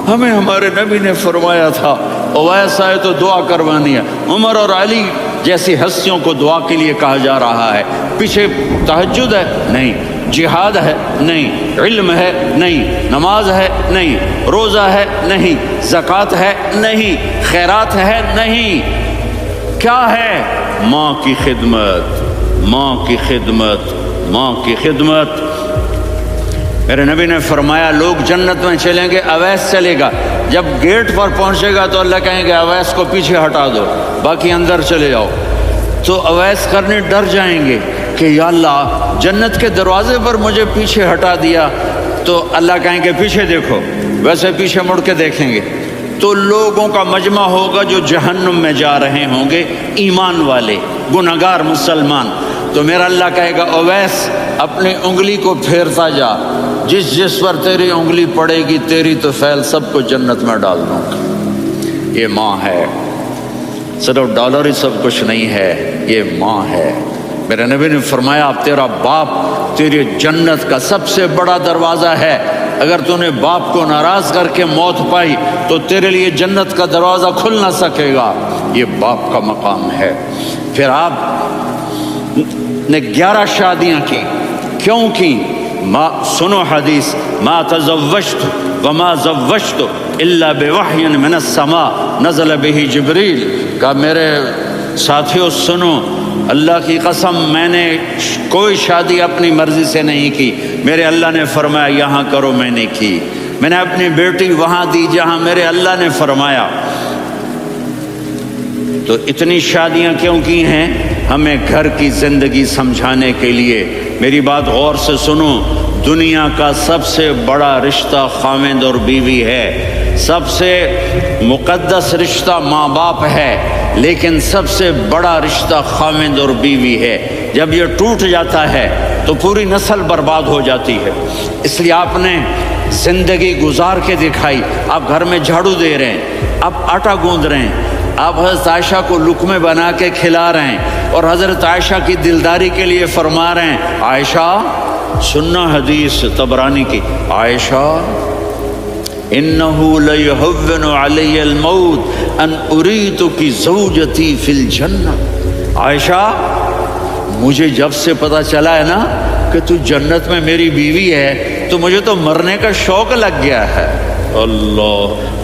ہمیں ہمارے نبی نے فرمایا تھا اویس آئے تو دعا کروانی ہے۔ عمر اور علی جیسی ہستیوں کو دعا کے لیے کہا جا رہا ہے، پیچھے تہجد ہے؟ نہیں، جہاد ہے نہیں، علم ہے نہیں، نماز ہے نہیں، روزہ ہے نہیں، زکوٰۃ ہے نہیں، خیرات ہے نہیں، کیا ہے؟ ماں کی خدمت، ماں کی خدمت، ماں کی خدمت۔ میرے نبی نے فرمایا لوگ جنت میں چلیں گے، اویس چلے گا، جب گیٹ پر پہنچے گا تو اللہ کہیں گے اویس کو پیچھے ہٹا دو، باقی اندر چلے جاؤ۔ تو اویس کرنے ڈر جائیں گے کہ یا اللہ جنت کے دروازے پر مجھے پیچھے ہٹا دیا، تو اللہ کہیں گے پیچھے دیکھو، ویسے پیچھے مڑ کے دیکھیں گے تو لوگوں کا مجمع ہوگا جو جہنم میں جا رہے ہوں گے، ایمان والے، گنہگار مسلمان۔ تو میرا اللہ کہے گا اویس اپنی انگلی کو پھیرتا جا، جس جس پر تیری انگلی پڑے گی تیری تو فیل سب کو جنت میں ڈال دوں گا۔ یہ ماں ہے، صرف ڈالر ہی سب کچھ نہیں ہے، یہ ماں ہے۔ میرے نبی نے فرمایا اب تیرا باپ تیری جنت کا سب سے بڑا دروازہ ہے، اگر تو نے باپ کو ناراض کر کے موت پائی تو تیرے لیے جنت کا دروازہ کھل نہ سکے گا، یہ باپ کا مقام ہے۔ پھر آپ نے 11 شادیاں کی، کیوں کی؟ سنو حدیث، ما تزوجت وما زوجت الا بوحی من السماء نزل به جبریل، کہا میرے ساتھیوں سنو، اللہ کی قسم میں نے کوئی شادی اپنی مرضی سے نہیں کی، میرے اللہ نے فرمایا یہاں کرو، میں نے کی۔ میں نے اپنی بیٹی وہاں دی جہاں میرے اللہ نے فرمایا۔ تو اتنی شادیاں کیوں کی ہیں؟ ہمیں گھر کی زندگی سمجھانے کے لیے۔ میری بات غور سے سنو، دنیا کا سب سے بڑا رشتہ خاوند اور بیوی ہے، سب سے مقدس رشتہ ماں باپ ہے، لیکن سب سے بڑا رشتہ خاوند اور بیوی ہے۔ جب یہ ٹوٹ جاتا ہے تو پوری نسل برباد ہو جاتی ہے۔ اس لیے آپ نے زندگی گزار کے دکھائی، آپ گھر میں جھاڑو دے رہے ہیں، آپ آٹا گوندھ رہے ہیں، آپ حضرت عائشہ کو لقمے بنا کے کھلا رہے ہیں، اور حضرت عائشہ کی دلداری کے لیے فرما رہے ہیں عائشہ سننا حدیث طبرانی کی، عائشہ انہو لیہون علی الموت ان اریتک زوجتی فی الجنہ، عائشہ مجھے جب سے پتا چلا ہے نا کہ تو جنت میں میری بیوی ہے تو مجھے تو مرنے کا شوق لگ گیا ہے۔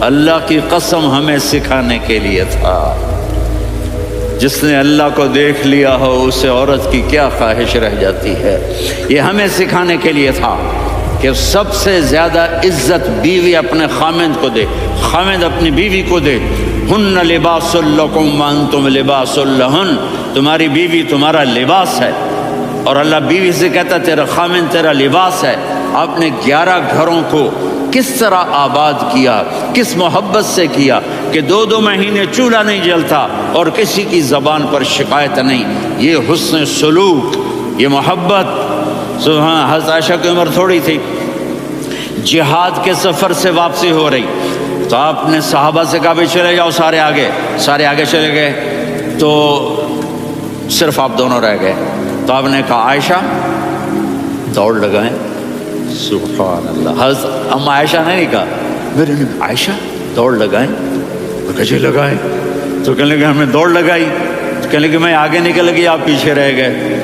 اللہ کی قسم ہمیں سکھانے کے لیے تھا۔ جس نے اللہ کو دیکھ لیا ہو اسے عورت کی کیا خواہش رہ جاتی ہے۔ یہ ہمیں سکھانے کے لیے تھا کہ سب سے زیادہ عزت بیوی اپنے خامند کو دے، خامند اپنی بیوی کو دے۔ ہن لباس لکم وانتم لباس لہن، تمہاری بیوی تمہارا لباس ہے، اور اللہ بیوی سے کہتا تیرا خامند تیرا لباس ہے۔ آپ نے 11 گھروں کو کس طرح آباد کیا، کس محبت سے کیا کہ 2 مہینے چولہا نہیں جلتا اور کسی کی زبان پر شکایت نہیں۔ یہ حسن سلوک، یہ محبت۔ سبحان، حضرت عائشہ کی عمر تھوڑی تھی، جہاد کے سفر سے واپسی ہو رہی، تو آپ نے صحابہ سے کہا بھی چلے جاؤ سارے آگے چلے گئے، تو صرف آپ دونوں رہ گئے۔ تو آپ نے کہا عائشہ دوڑ لگائیں۔ سبحان اللہ، حضرت اما عائشہ نے نہیں کہا، میرے نے عائشہ دوڑ لگائیں، تو کہا جی لگائیں۔ تو کہنے لگے ہم نے دوڑ لگائی، تو کہنے لگے میں آگے نکل گئی آپ پیچھے رہ گئے۔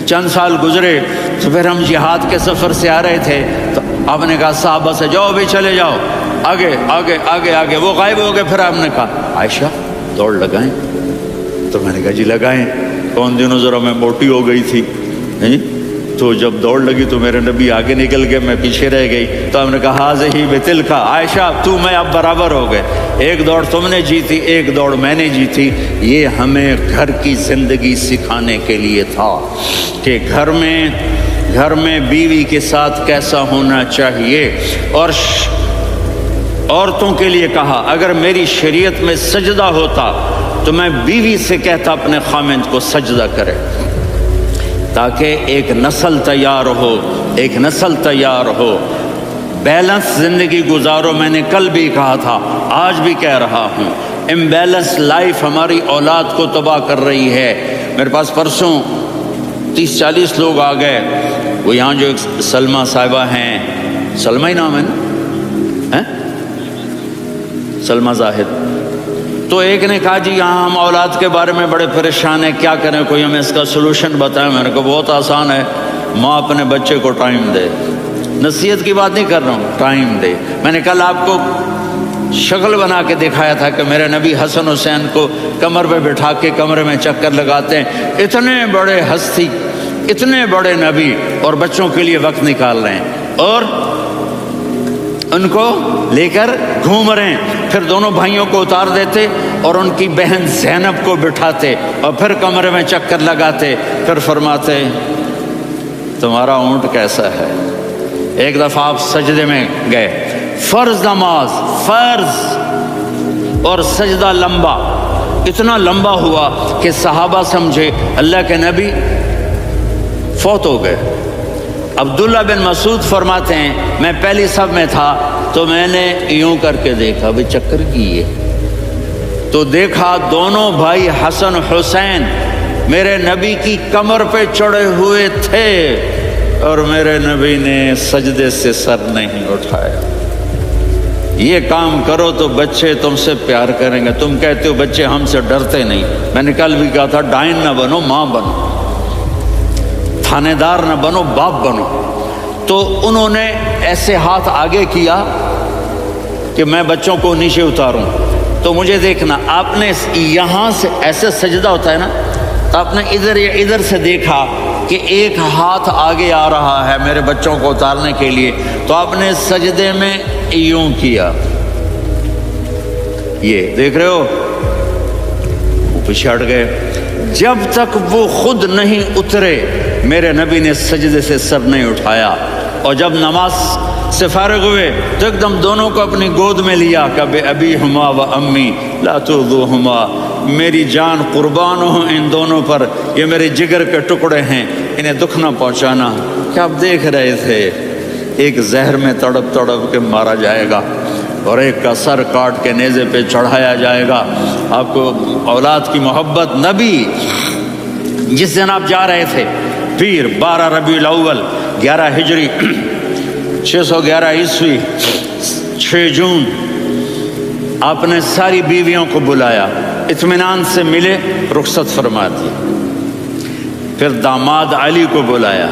چند سال گزرے تو پھر ہم جہاد کے سفر سے آ رہے تھے، تو آپ نے کہا صحابہ سے جاؤ بھی چلے جاؤ آگے آگے آگے آگے، وہ غائب ہو گئے۔ پھر آپ نے کہا عائشہ دوڑ لگائیں، تو میں نے کہا جی لگائیں۔ کون دنوں ذرا میں موٹی ہو گئی تھی، تو جب دوڑ لگی تو میرے نبی آگے نکل گئے، میں پیچھے رہ گئی۔ تو ہم نے کہا ہاذہ بتلک، عائشہ تو میں اب برابر ہو گئے، ایک دوڑ تم نے جیتی ایک دوڑ میں نے جیتی۔ یہ ہمیں گھر کی زندگی سکھانے کے لیے تھا کہ گھر میں بیوی کے ساتھ کیسا ہونا چاہیے۔ اور عورتوں کے لیے کہا اگر میری شریعت میں سجدہ ہوتا تو میں بیوی سے کہتا اپنے خامند کو سجدہ کرے، تاکہ ایک نسل تیار ہو، بیلنس زندگی گزارو۔ میں نے کل بھی کہا تھا، آج بھی کہہ رہا ہوں، امبیلنس لائف ہماری اولاد کو تباہ کر رہی ہے۔ میرے پاس پرسوں 30-40 لوگ آ گئے، وہ یہاں جو ایک سلمہ صاحبہ ہیں، سلمہ ہی نام ہے نا، سلمہ زاہد، تو ایک نے کہا جی یہاں ہم اولاد کے بارے میں بڑے پریشان ہیں، کیا کریں، کوئی ہمیں اس کا سلوشن بتائیں۔ میں نے کہا بہت آسان ہے، ماں اپنے بچے کو ٹائم دے. نصیحت کی بات نہیں کر رہا ہوں، ٹائم دے. میں نے کل آپ کو شکل بنا کے دکھایا تھا کہ میرے نبی حسن حسین کو کمر پہ بٹھا کے کمرے میں چکر لگاتے ہیں. اتنے بڑے ہستی، اتنے بڑے نبی، اور بچوں کے لیے وقت نکال رہے ہیں اور ان کو لے کر گھوم رہے ہیں. پھر دونوں بھائیوں کو اتار دیتے اور ان کی بہن زینب کو بٹھاتے اور پھر کمرے میں چکر لگاتے. پھر فرماتے تمہارا اونٹ کیسا ہے. ایک دفعہ آپ سجدے میں گئے، فرض نماز، فرض، اور سجدہ لمبا، اتنا لمبا ہوا کہ صحابہ سمجھے اللہ کے نبی فوت ہو گئے. عبداللہ بن مسعود فرماتے ہیں میں پہلی صف میں تھا تو میں نے یوں کر کے دیکھا، بھی چکر کیے تو دیکھا دونوں بھائی حسن حسین میرے نبی کی کمر پہ چڑھے ہوئے تھے اور میرے نبی نے سجدے سے سر نہیں اٹھایا. یہ کام کرو تو بچے تم سے پیار کریں گے. تم کہتے ہو بچے ہم سے ڈرتے نہیں. میں نے کل بھی کہا تھا ڈائن نہ بنو، ماں بنو، تھانے دار نہ بنو، باپ بنو. تو انہوں نے ایسے ہاتھ آگے کیا کہ میں بچوں کو نیچے اتاروں. تو مجھے دیکھنا، آپ نے یہاں سے ایسے سجدہ ہوتا ہے نا، تو آپ نے ادھر یا ادھر سے دیکھا کہ ایک ہاتھ آگے آ رہا ہے میرے بچوں کو اتارنے کے لیے، تو آپ نے سجدے میں یوں کیا. یہ دیکھ رہے ہو، وہ پیچھے ہٹ گئے. جب تک وہ خود نہیں اترے میرے نبی نے سجدے سے سر نہیں اٹھایا. اور جب نماز سے فارغ ہوئے تو ایک دم دونوں کو اپنی گود میں لیا کہ بے ابی ہما و امی لا تؤذوہما، میری جان قربان ہو ان دونوں پر، یہ میرے جگر کے ٹکڑے ہیں، انہیں دکھ نہ پہنچانا. کیا آپ دیکھ رہے تھے ایک زہر میں تڑپ تڑپ کے مارا جائے گا اور ایک کا سر کاٹ کے نیزے پہ چڑھایا جائے گا. آپ کو اولاد کی محبت. نبی جس دن آپ جا رہے تھے پیر 12 ربیع الاول 11 ہجری 611 عیسوی 6 جون، آپ نے ساری بیویوں کو بلایا، اطمینان سے ملے، رخصت فرما دی. پھر داماد علی کو بلایا،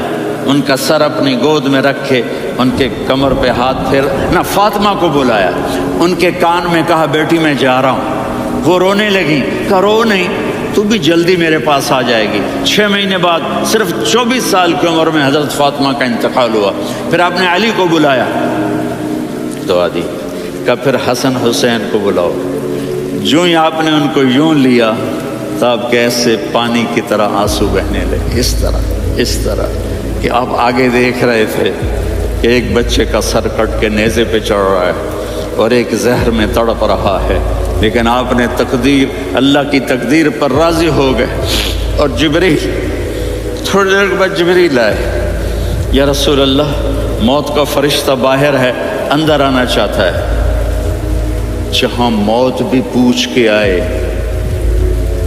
ان کا سر اپنی گود میں رکھے، ان کے کمر پہ ہاتھ پھیر نہ. فاطمہ کو بلایا، ان کے کان میں کہا بیٹی میں جا رہا ہوں. وہ رونے لگی، کہا رو نہیں، تو بھی جلدی میرے پاس آ جائے گی. 6 مہینے بعد صرف 24 سال کی عمر میں حضرت فاطمہ کا انتقال ہوا. پھر آپ نے علی کو بلایا، دعا دی، کہا پھر حسن حسین کو بلاؤ. جو ہی آپ نے ان کو یوں لیا تو آپ کیسے پانی کی طرح آنسو بہنے لگے. اس طرح کہ آپ آگے دیکھ رہے تھے کہ ایک بچے کا سر کٹ کے نیزے پہ چڑھ رہا ہے اور ایک زہر میں تڑپ رہا ہے، لیکن آپ نے تقدیر، اللہ کی تقدیر پر راضی ہو گئے. اور جبریل تھوڑی دیر بعد جبریل آئے، یا رسول اللہ موت کا فرشتہ باہر ہے، اندر آنا چاہتا ہے. جہاں موت بھی پوچھ کے آئے،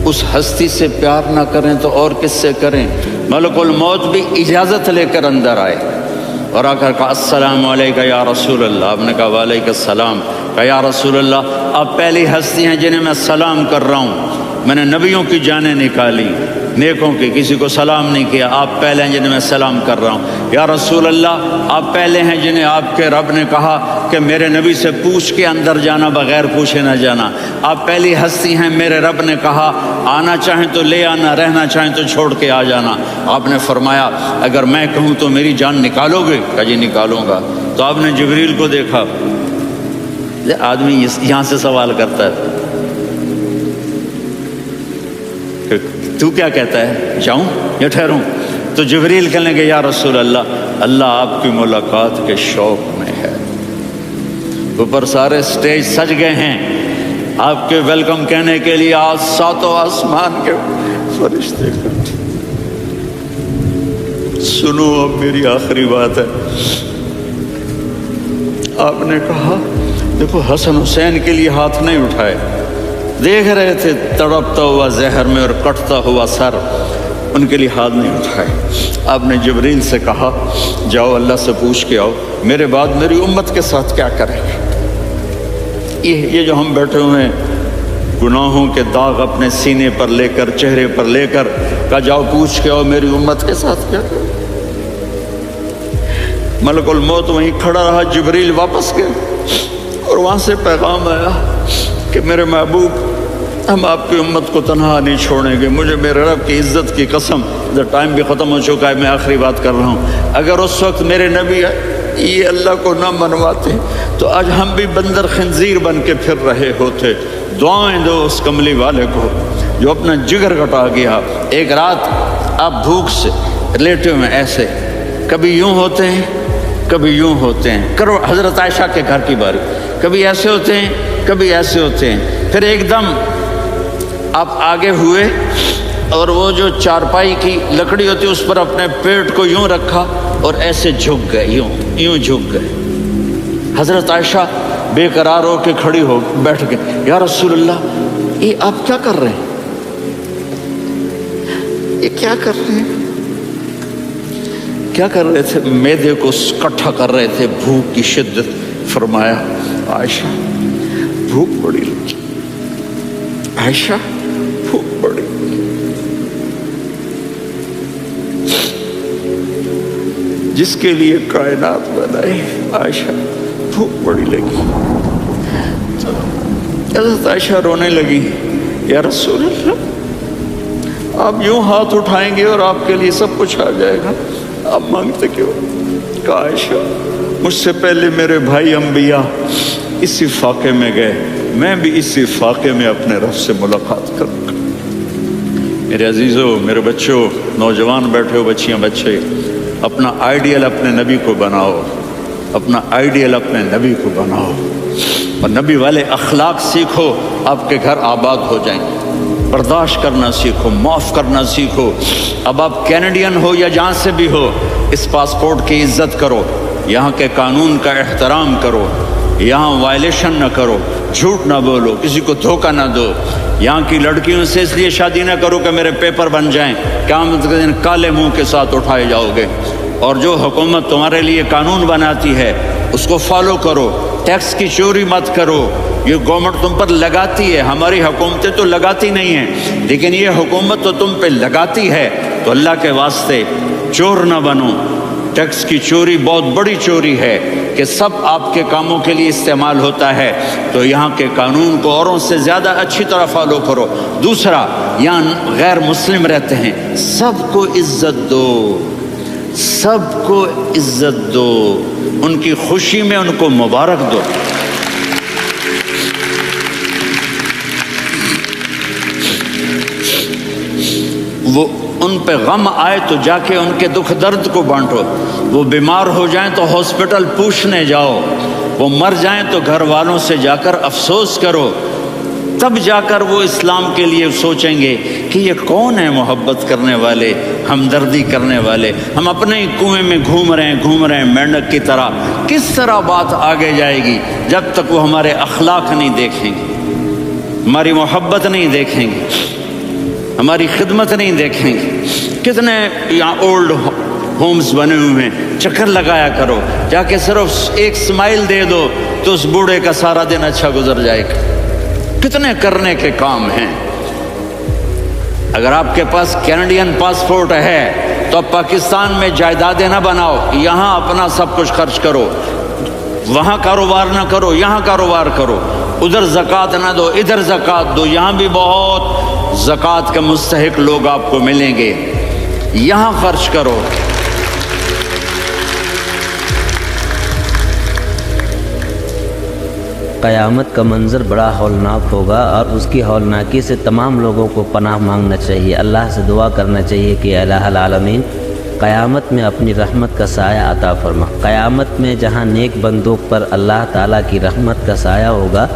اس ہستی سے پیار نہ کریں تو اور کس سے کریں. ملک الموت بھی اجازت لے کر اندر آئے اور آ کر کہا السلام علیکہ یا رسول اللہ. آپ نے کہا وعلیکم السلام. کہا یا رسول اللہ آپ پہلی ہستی ہیں جنہیں میں سلام کر رہا ہوں. میں نے نبیوں کی جانیں نکالی، نیکوں کی، کسی کو سلام نہیں کیا. آپ پہلے ہیں جنہیں میں سلام کر رہا ہوں. یا رسول اللہ آپ پہلے ہیں جنہیں آپ کے رب نے کہا کہ میرے نبی سے پوچھ کے اندر جانا، بغیر پوچھے نہ جانا. آپ پہلی ہستی ہیں، میرے رب نے کہا آنا چاہیں تو لے آنا، رہنا چاہیں تو چھوڑ کے آ جانا. آپ نے فرمایا اگر میں کہوں تو میری جان نکالو گے؟ کہا جی نکالوں گا. تو آپ نے جبریل کو دیکھا. آدمی یہاں سے سوال کرتا ہے کہ تو کیا کہتا ہے، جاؤں یا ٹھہروں؟ تو جبریل کہنے لگے یا رسول اللہ، اللہ آپ کی ملاقات کے شوق میں ہے. اوپر سارے سٹیج سج گئے ہیں آپ کے ویلکم کہنے کے لیے. آج 7 آسمان کے فرشتے کھڑے. سنو اب میری آخری بات ہے. آپ نے کہا دیکھو حسن حسین کے لیے ہاتھ نہیں اٹھائے، دیکھ رہے تھے تڑپتا ہوا زہر میں اور کٹتا ہوا سر، ان کے لیے ہاتھ نہیں اٹھائے. آپ نے جبریل سے کہا جاؤ اللہ سے پوچھ کے آؤ میرے بعد میری امت کے ساتھ کیا کریں گے. یہ جو ہم بیٹھے ہوئے ہیں گناہوں کے داغ اپنے سینے پر لے کر، چہرے پر لے کر، کہا جاؤ پوچھ کے آؤ میری امت کے ساتھ کیا کریں. ملک الموت وہیں کھڑا رہا، جبریل واپس گئے اور وہاں سے پیغام آیا کہ میرے محبوب ہم آپ کی امت کو تنہا نہیں چھوڑیں گے، مجھے میرے رب کی عزت کی قسم، ٹائم بھی ختم ہو چکا ہے، میں آخری بات کر رہا ہوں، اگر اس وقت میرے نبی یہ اللہ کو نہ منواتے تو آج ہم بھی بندر خنزیر بن کے پھر رہے ہوتے۔ دعائیں دو اس کملی والے کو جو اپنا جگر کٹا گیا۔ ایک رات آپ بھوک سے لیٹے ہوئے ایسے، کبھی یوں ہوتے ہیں کبھی یوں ہوتے ہیں، کرو حضرت عائشہ کے گھر کی باری، کبھی ایسے ہوتے ہیں کبھی ایسے ہوتے ہیں، پھر ایک دم آپ آگے ہوئے اور وہ جو چارپائی کی لکڑی ہوتی اس پر اپنے پیٹ کو یوں رکھا اور ایسے جھک گئے، یوں جھک گئے۔ حضرت عائشہ بے قرار ہو کے کھڑی ہو بیٹھ گئے، یا رسول اللہ یہ آپ کیا کر رہے ہیں، یہ کیا کر رہے ہیں؟ کیا کر رہے تھے؟ معدے کو اکٹھا کر رہے تھے، بھوک کی شدت۔ فرمایا عائشہ بھوک بڑی لگی، عائشہ بھوک بڑی، جس کے لیے کائنات بنائی، عائشہ بھوک بڑی لگی۔ حضرت عائشہ رونے لگی، یا رسول اللہ آپ یوں ہاتھ اٹھائیں گے اور آپ کے لیے سب کچھ آ جائے گا، آپ مانگتے کیوں؟ کہا عائشہ مجھ سے پہلے میرے بھائی انبیاء اسی فاقے میں گئے، میں بھی اسی فاقے میں اپنے رب سے ملاقات کروں گا۔ میرے عزیزوں، میرے بچوں، نوجوان بیٹھے ہو، بچیاں بچے، اپنا آئیڈیل اپنے نبی کو بناؤ، اپنا آئیڈیل اپنے نبی کو بناؤ اور نبی والے اخلاق سیکھو، آپ کے گھر آباد ہو جائیں گے۔ برداشت کرنا سیکھو، معاف کرنا سیکھو۔ اب آپ کینیڈین ہو یا جہاں سے بھی ہو، اس پاسپورٹ کی عزت کرو، یہاں کے قانون کا احترام کرو، یہاں وائلیشن نہ کرو، جھوٹ نہ بولو، کسی کو دھوکہ نہ دو۔ یہاں کی لڑکیوں سے اس لیے شادی نہ کرو کہ میرے پیپر بن جائیں، قیامت کے دن کالے منہ کے ساتھ اٹھائے جاؤ گے۔ اور جو حکومت تمہارے لیے قانون بناتی ہے اس کو فالو کرو، ٹیکس کی چوری مت کرو، یہ گورنمنٹ تم پر لگاتی ہے، ہماری حکومتیں تو لگاتی نہیں ہیں، لیکن یہ حکومت تو تم پہ لگاتی ہے، تو اللہ کے واسطے چور نہ بنو۔ ٹیکس کی چوری بہت بڑی چوری ہے کہ سب آپ کے کاموں کے لیے استعمال ہوتا ہے، تو یہاں کے قانون کو اوروں سے زیادہ اچھی طرح فالو کرو۔ دوسرا، یہاں غیر مسلم رہتے ہیں، سب کو عزت دو، سب کو عزت دو، ان کی خوشی میں ان کو مبارک دو۔ وہ ان پہ غم آئے تو جا کے ان کے دکھ درد کو بانٹو، وہ بیمار ہو جائیں تو ہاسپٹل پوچھنے جاؤ، وہ مر جائیں تو گھر والوں سے جا کر افسوس کرو، تب جا کر وہ اسلام کے لیے سوچیں گے کہ یہ کون ہے محبت کرنے والے، ہمدردی کرنے والے۔ ہم اپنے ہی کنویں میں گھوم رہے ہیں مینڈک کی طرح، کس طرح بات آگے جائے گی جب تک وہ ہمارے اخلاق نہیں دیکھیں گے، ہماری محبت نہیں دیکھیں گے، ہماری خدمت نہیں دیکھیں گے۔ کتنے یہاں اولڈ ہومز بنے ہوئے ہیں، چکر لگایا کرو، جا کے صرف ایک سمائل دے دو تو اس بوڑھے کا سارا دن اچھا گزر جائے گا۔ کتنے کرنے کے کام ہیں۔ اگر آپ کے پاس کینیڈین پاسپورٹ ہے تو پاکستان میں جائیدادیں نہ بناؤ، یہاں اپنا سب کچھ خرچ کرو، وہاں کاروبار نہ کرو، یہاں کاروبار کرو، ادھر زکوٰۃ نہ دو، ادھر زکوٰۃ دو، یہاں بھی بہت زکوٰۃ کے مستحق لوگ آپ کو ملیں گے، یہاں خرچ کرو۔ قیامت کا منظر بڑا ہولناک ہوگا اور اس کی ہولناکی سے تمام لوگوں کو پناہ مانگنا چاہیے، اللہ سے دعا کرنا چاہیے کہ الہ العالمین قیامت میں اپنی رحمت کا سایہ عطا فرما۔ قیامت میں جہاں نیک بندوں پر اللہ تعالیٰ کی رحمت کا سایہ ہوگا،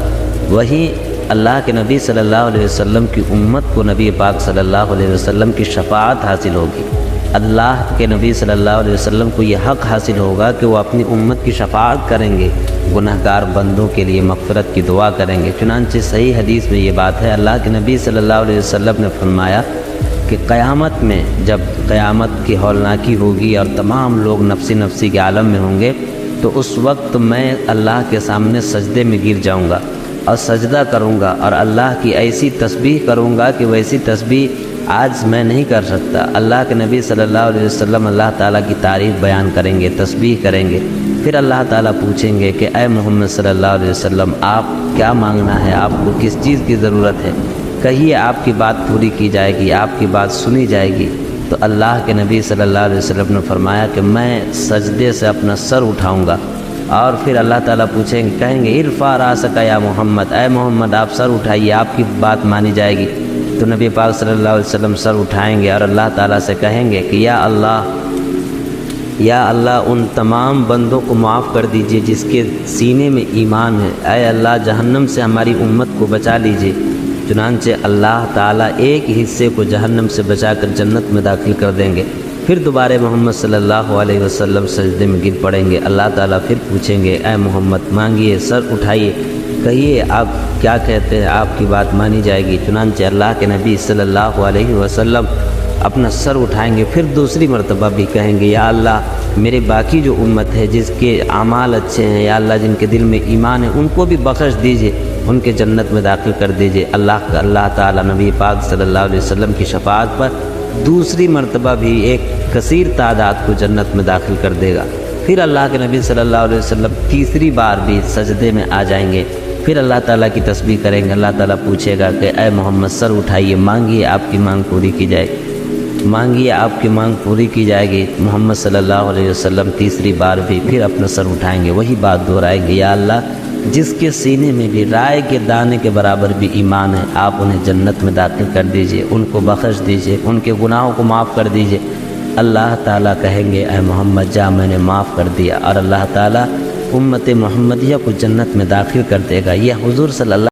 وہیں اللہ کے نبی صلی اللہ علیہ وسلم کی امت کو نبی پاک صلی اللہ علیہ وسلم کی شفاعت حاصل ہوگی۔ اللہ کے نبی صلی اللہ علیہ وسلم کو یہ حق حاصل ہوگا کہ وہ اپنی امت کی شفاعت کریں گے، گنہگار بندوں کے لیے مغفرت کی دعا کریں گے۔ چنانچہ صحیح حدیث میں یہ بات ہے، اللہ کے نبی صلی اللہ علیہ وسلم نے فرمایا کہ قیامت میں جب قیامت کی ہولناکی ہوگی اور تمام لوگ نفسی نفسی کے عالم میں ہوں گے، تو اس وقت میں اللہ کے سامنے سجدے میں گر جاؤں گا اور سجدہ کروں گا اور اللہ کی ایسی تسبیح کروں گا کہ ویسی تسبیح آج میں نہیں کر سکتا۔ اللہ کے نبی صلی اللہ علیہ وسلم اللہ تعالیٰ کی تعریف بیان کریں گے، تسبیح کریں گے، پھر اللہ تعالیٰ پوچھیں گے کہ اے محمد صلی اللہ علیہ وسلم آپ کیا مانگنا ہے، آپ کو کس چیز کی ضرورت ہے، کہیے آپ کی بات پوری کی جائے گی، آپ کی بات سنی جائے گی۔ تو اللہ کے نبی صلی اللہ علیہ وسلم نے فرمایا کہ میں سجدے سے اپنا سر اٹھاؤں گا، اور پھر اللہ تعالیٰ پوچھیں گے، کہیں گے ارفع راسک یا محمد، اے محمد آپ سر اٹھائیے، آپ کی بات مانی جائے گی۔ تو نبی پاک صلی اللہ علیہ وسلم سر اٹھائیں گے اور اللہ تعالیٰ سے کہیں گے کہ یا اللہ ان تمام بندوں کو معاف کر دیجئے جس کے سینے میں ایمان ہے، اے اللہ جہنم سے ہماری امت کو بچا لیجئے۔ چنانچہ اللہ تعالیٰ ایک حصے کو جہنم سے بچا کر جنت میں داخل کر دیں گے۔ پھر دوبارہ محمد صلی اللہ علیہ وسلم سجدے میں گر پڑیں گے۔ اللہ تعالیٰ پھر پوچھیں گے اے محمد مانگیے، سر اٹھائیے، کہیے آپ کیا کہتے ہیں، آپ کی بات مانی جائے گی۔ چنانچہ اللہ کے نبی صلی اللہ علیہ وسلم اپنا سر اٹھائیں گے، پھر دوسری مرتبہ بھی کہیں گے یا اللہ میرے باقی جو امت ہے جس کے اعمال اچھے ہیں، یا اللہ جن کے دل میں ایمان ہے ان کو بھی بخش دیجئے، ان کے جنت میں داخل کر دیجئے۔ اللہ تعالیٰ نبی پاک صلی اللہ علیہ وسلم کی شفاعت پر دوسری مرتبہ بھی ایک کثیر تعداد کو جنت میں داخل کر دے گا۔ پھر اللہ کے نبی صلی اللہ علیہ وسلم تیسری بار بھی سجدے میں آ جائیں گے، پھر اللہ تعالیٰ کی تسبیح کریں گے۔ اللہ تعالیٰ پوچھے گا کہ اے محمد سر اٹھائیے، مانگیے آپ کی مانگ پوری کی جائے گی، مانگیے آپ کی مانگ پوری کی جائے گی۔ محمد صلی اللہ علیہ وسلم تیسری بار بھی پھر اپنا سر اٹھائیں گے، وہی بات دہرائیں گے یا اللہ جس کے سینے میں بھی رائے کے دانے کے برابر بھی ایمان ہے آپ انہیں جنت میں داخل کر دیجئے، ان کو بخش دیجئے، ان کے گناہوں کو معاف کر دیجئے۔ اللہ تعالیٰ کہیں گے اے محمد جا میں نے معاف کر دیا، اور اللہ تعالیٰ امت محمدیہ کو جنت میں داخل کر دے گا۔ یہ حضور صلی اللہ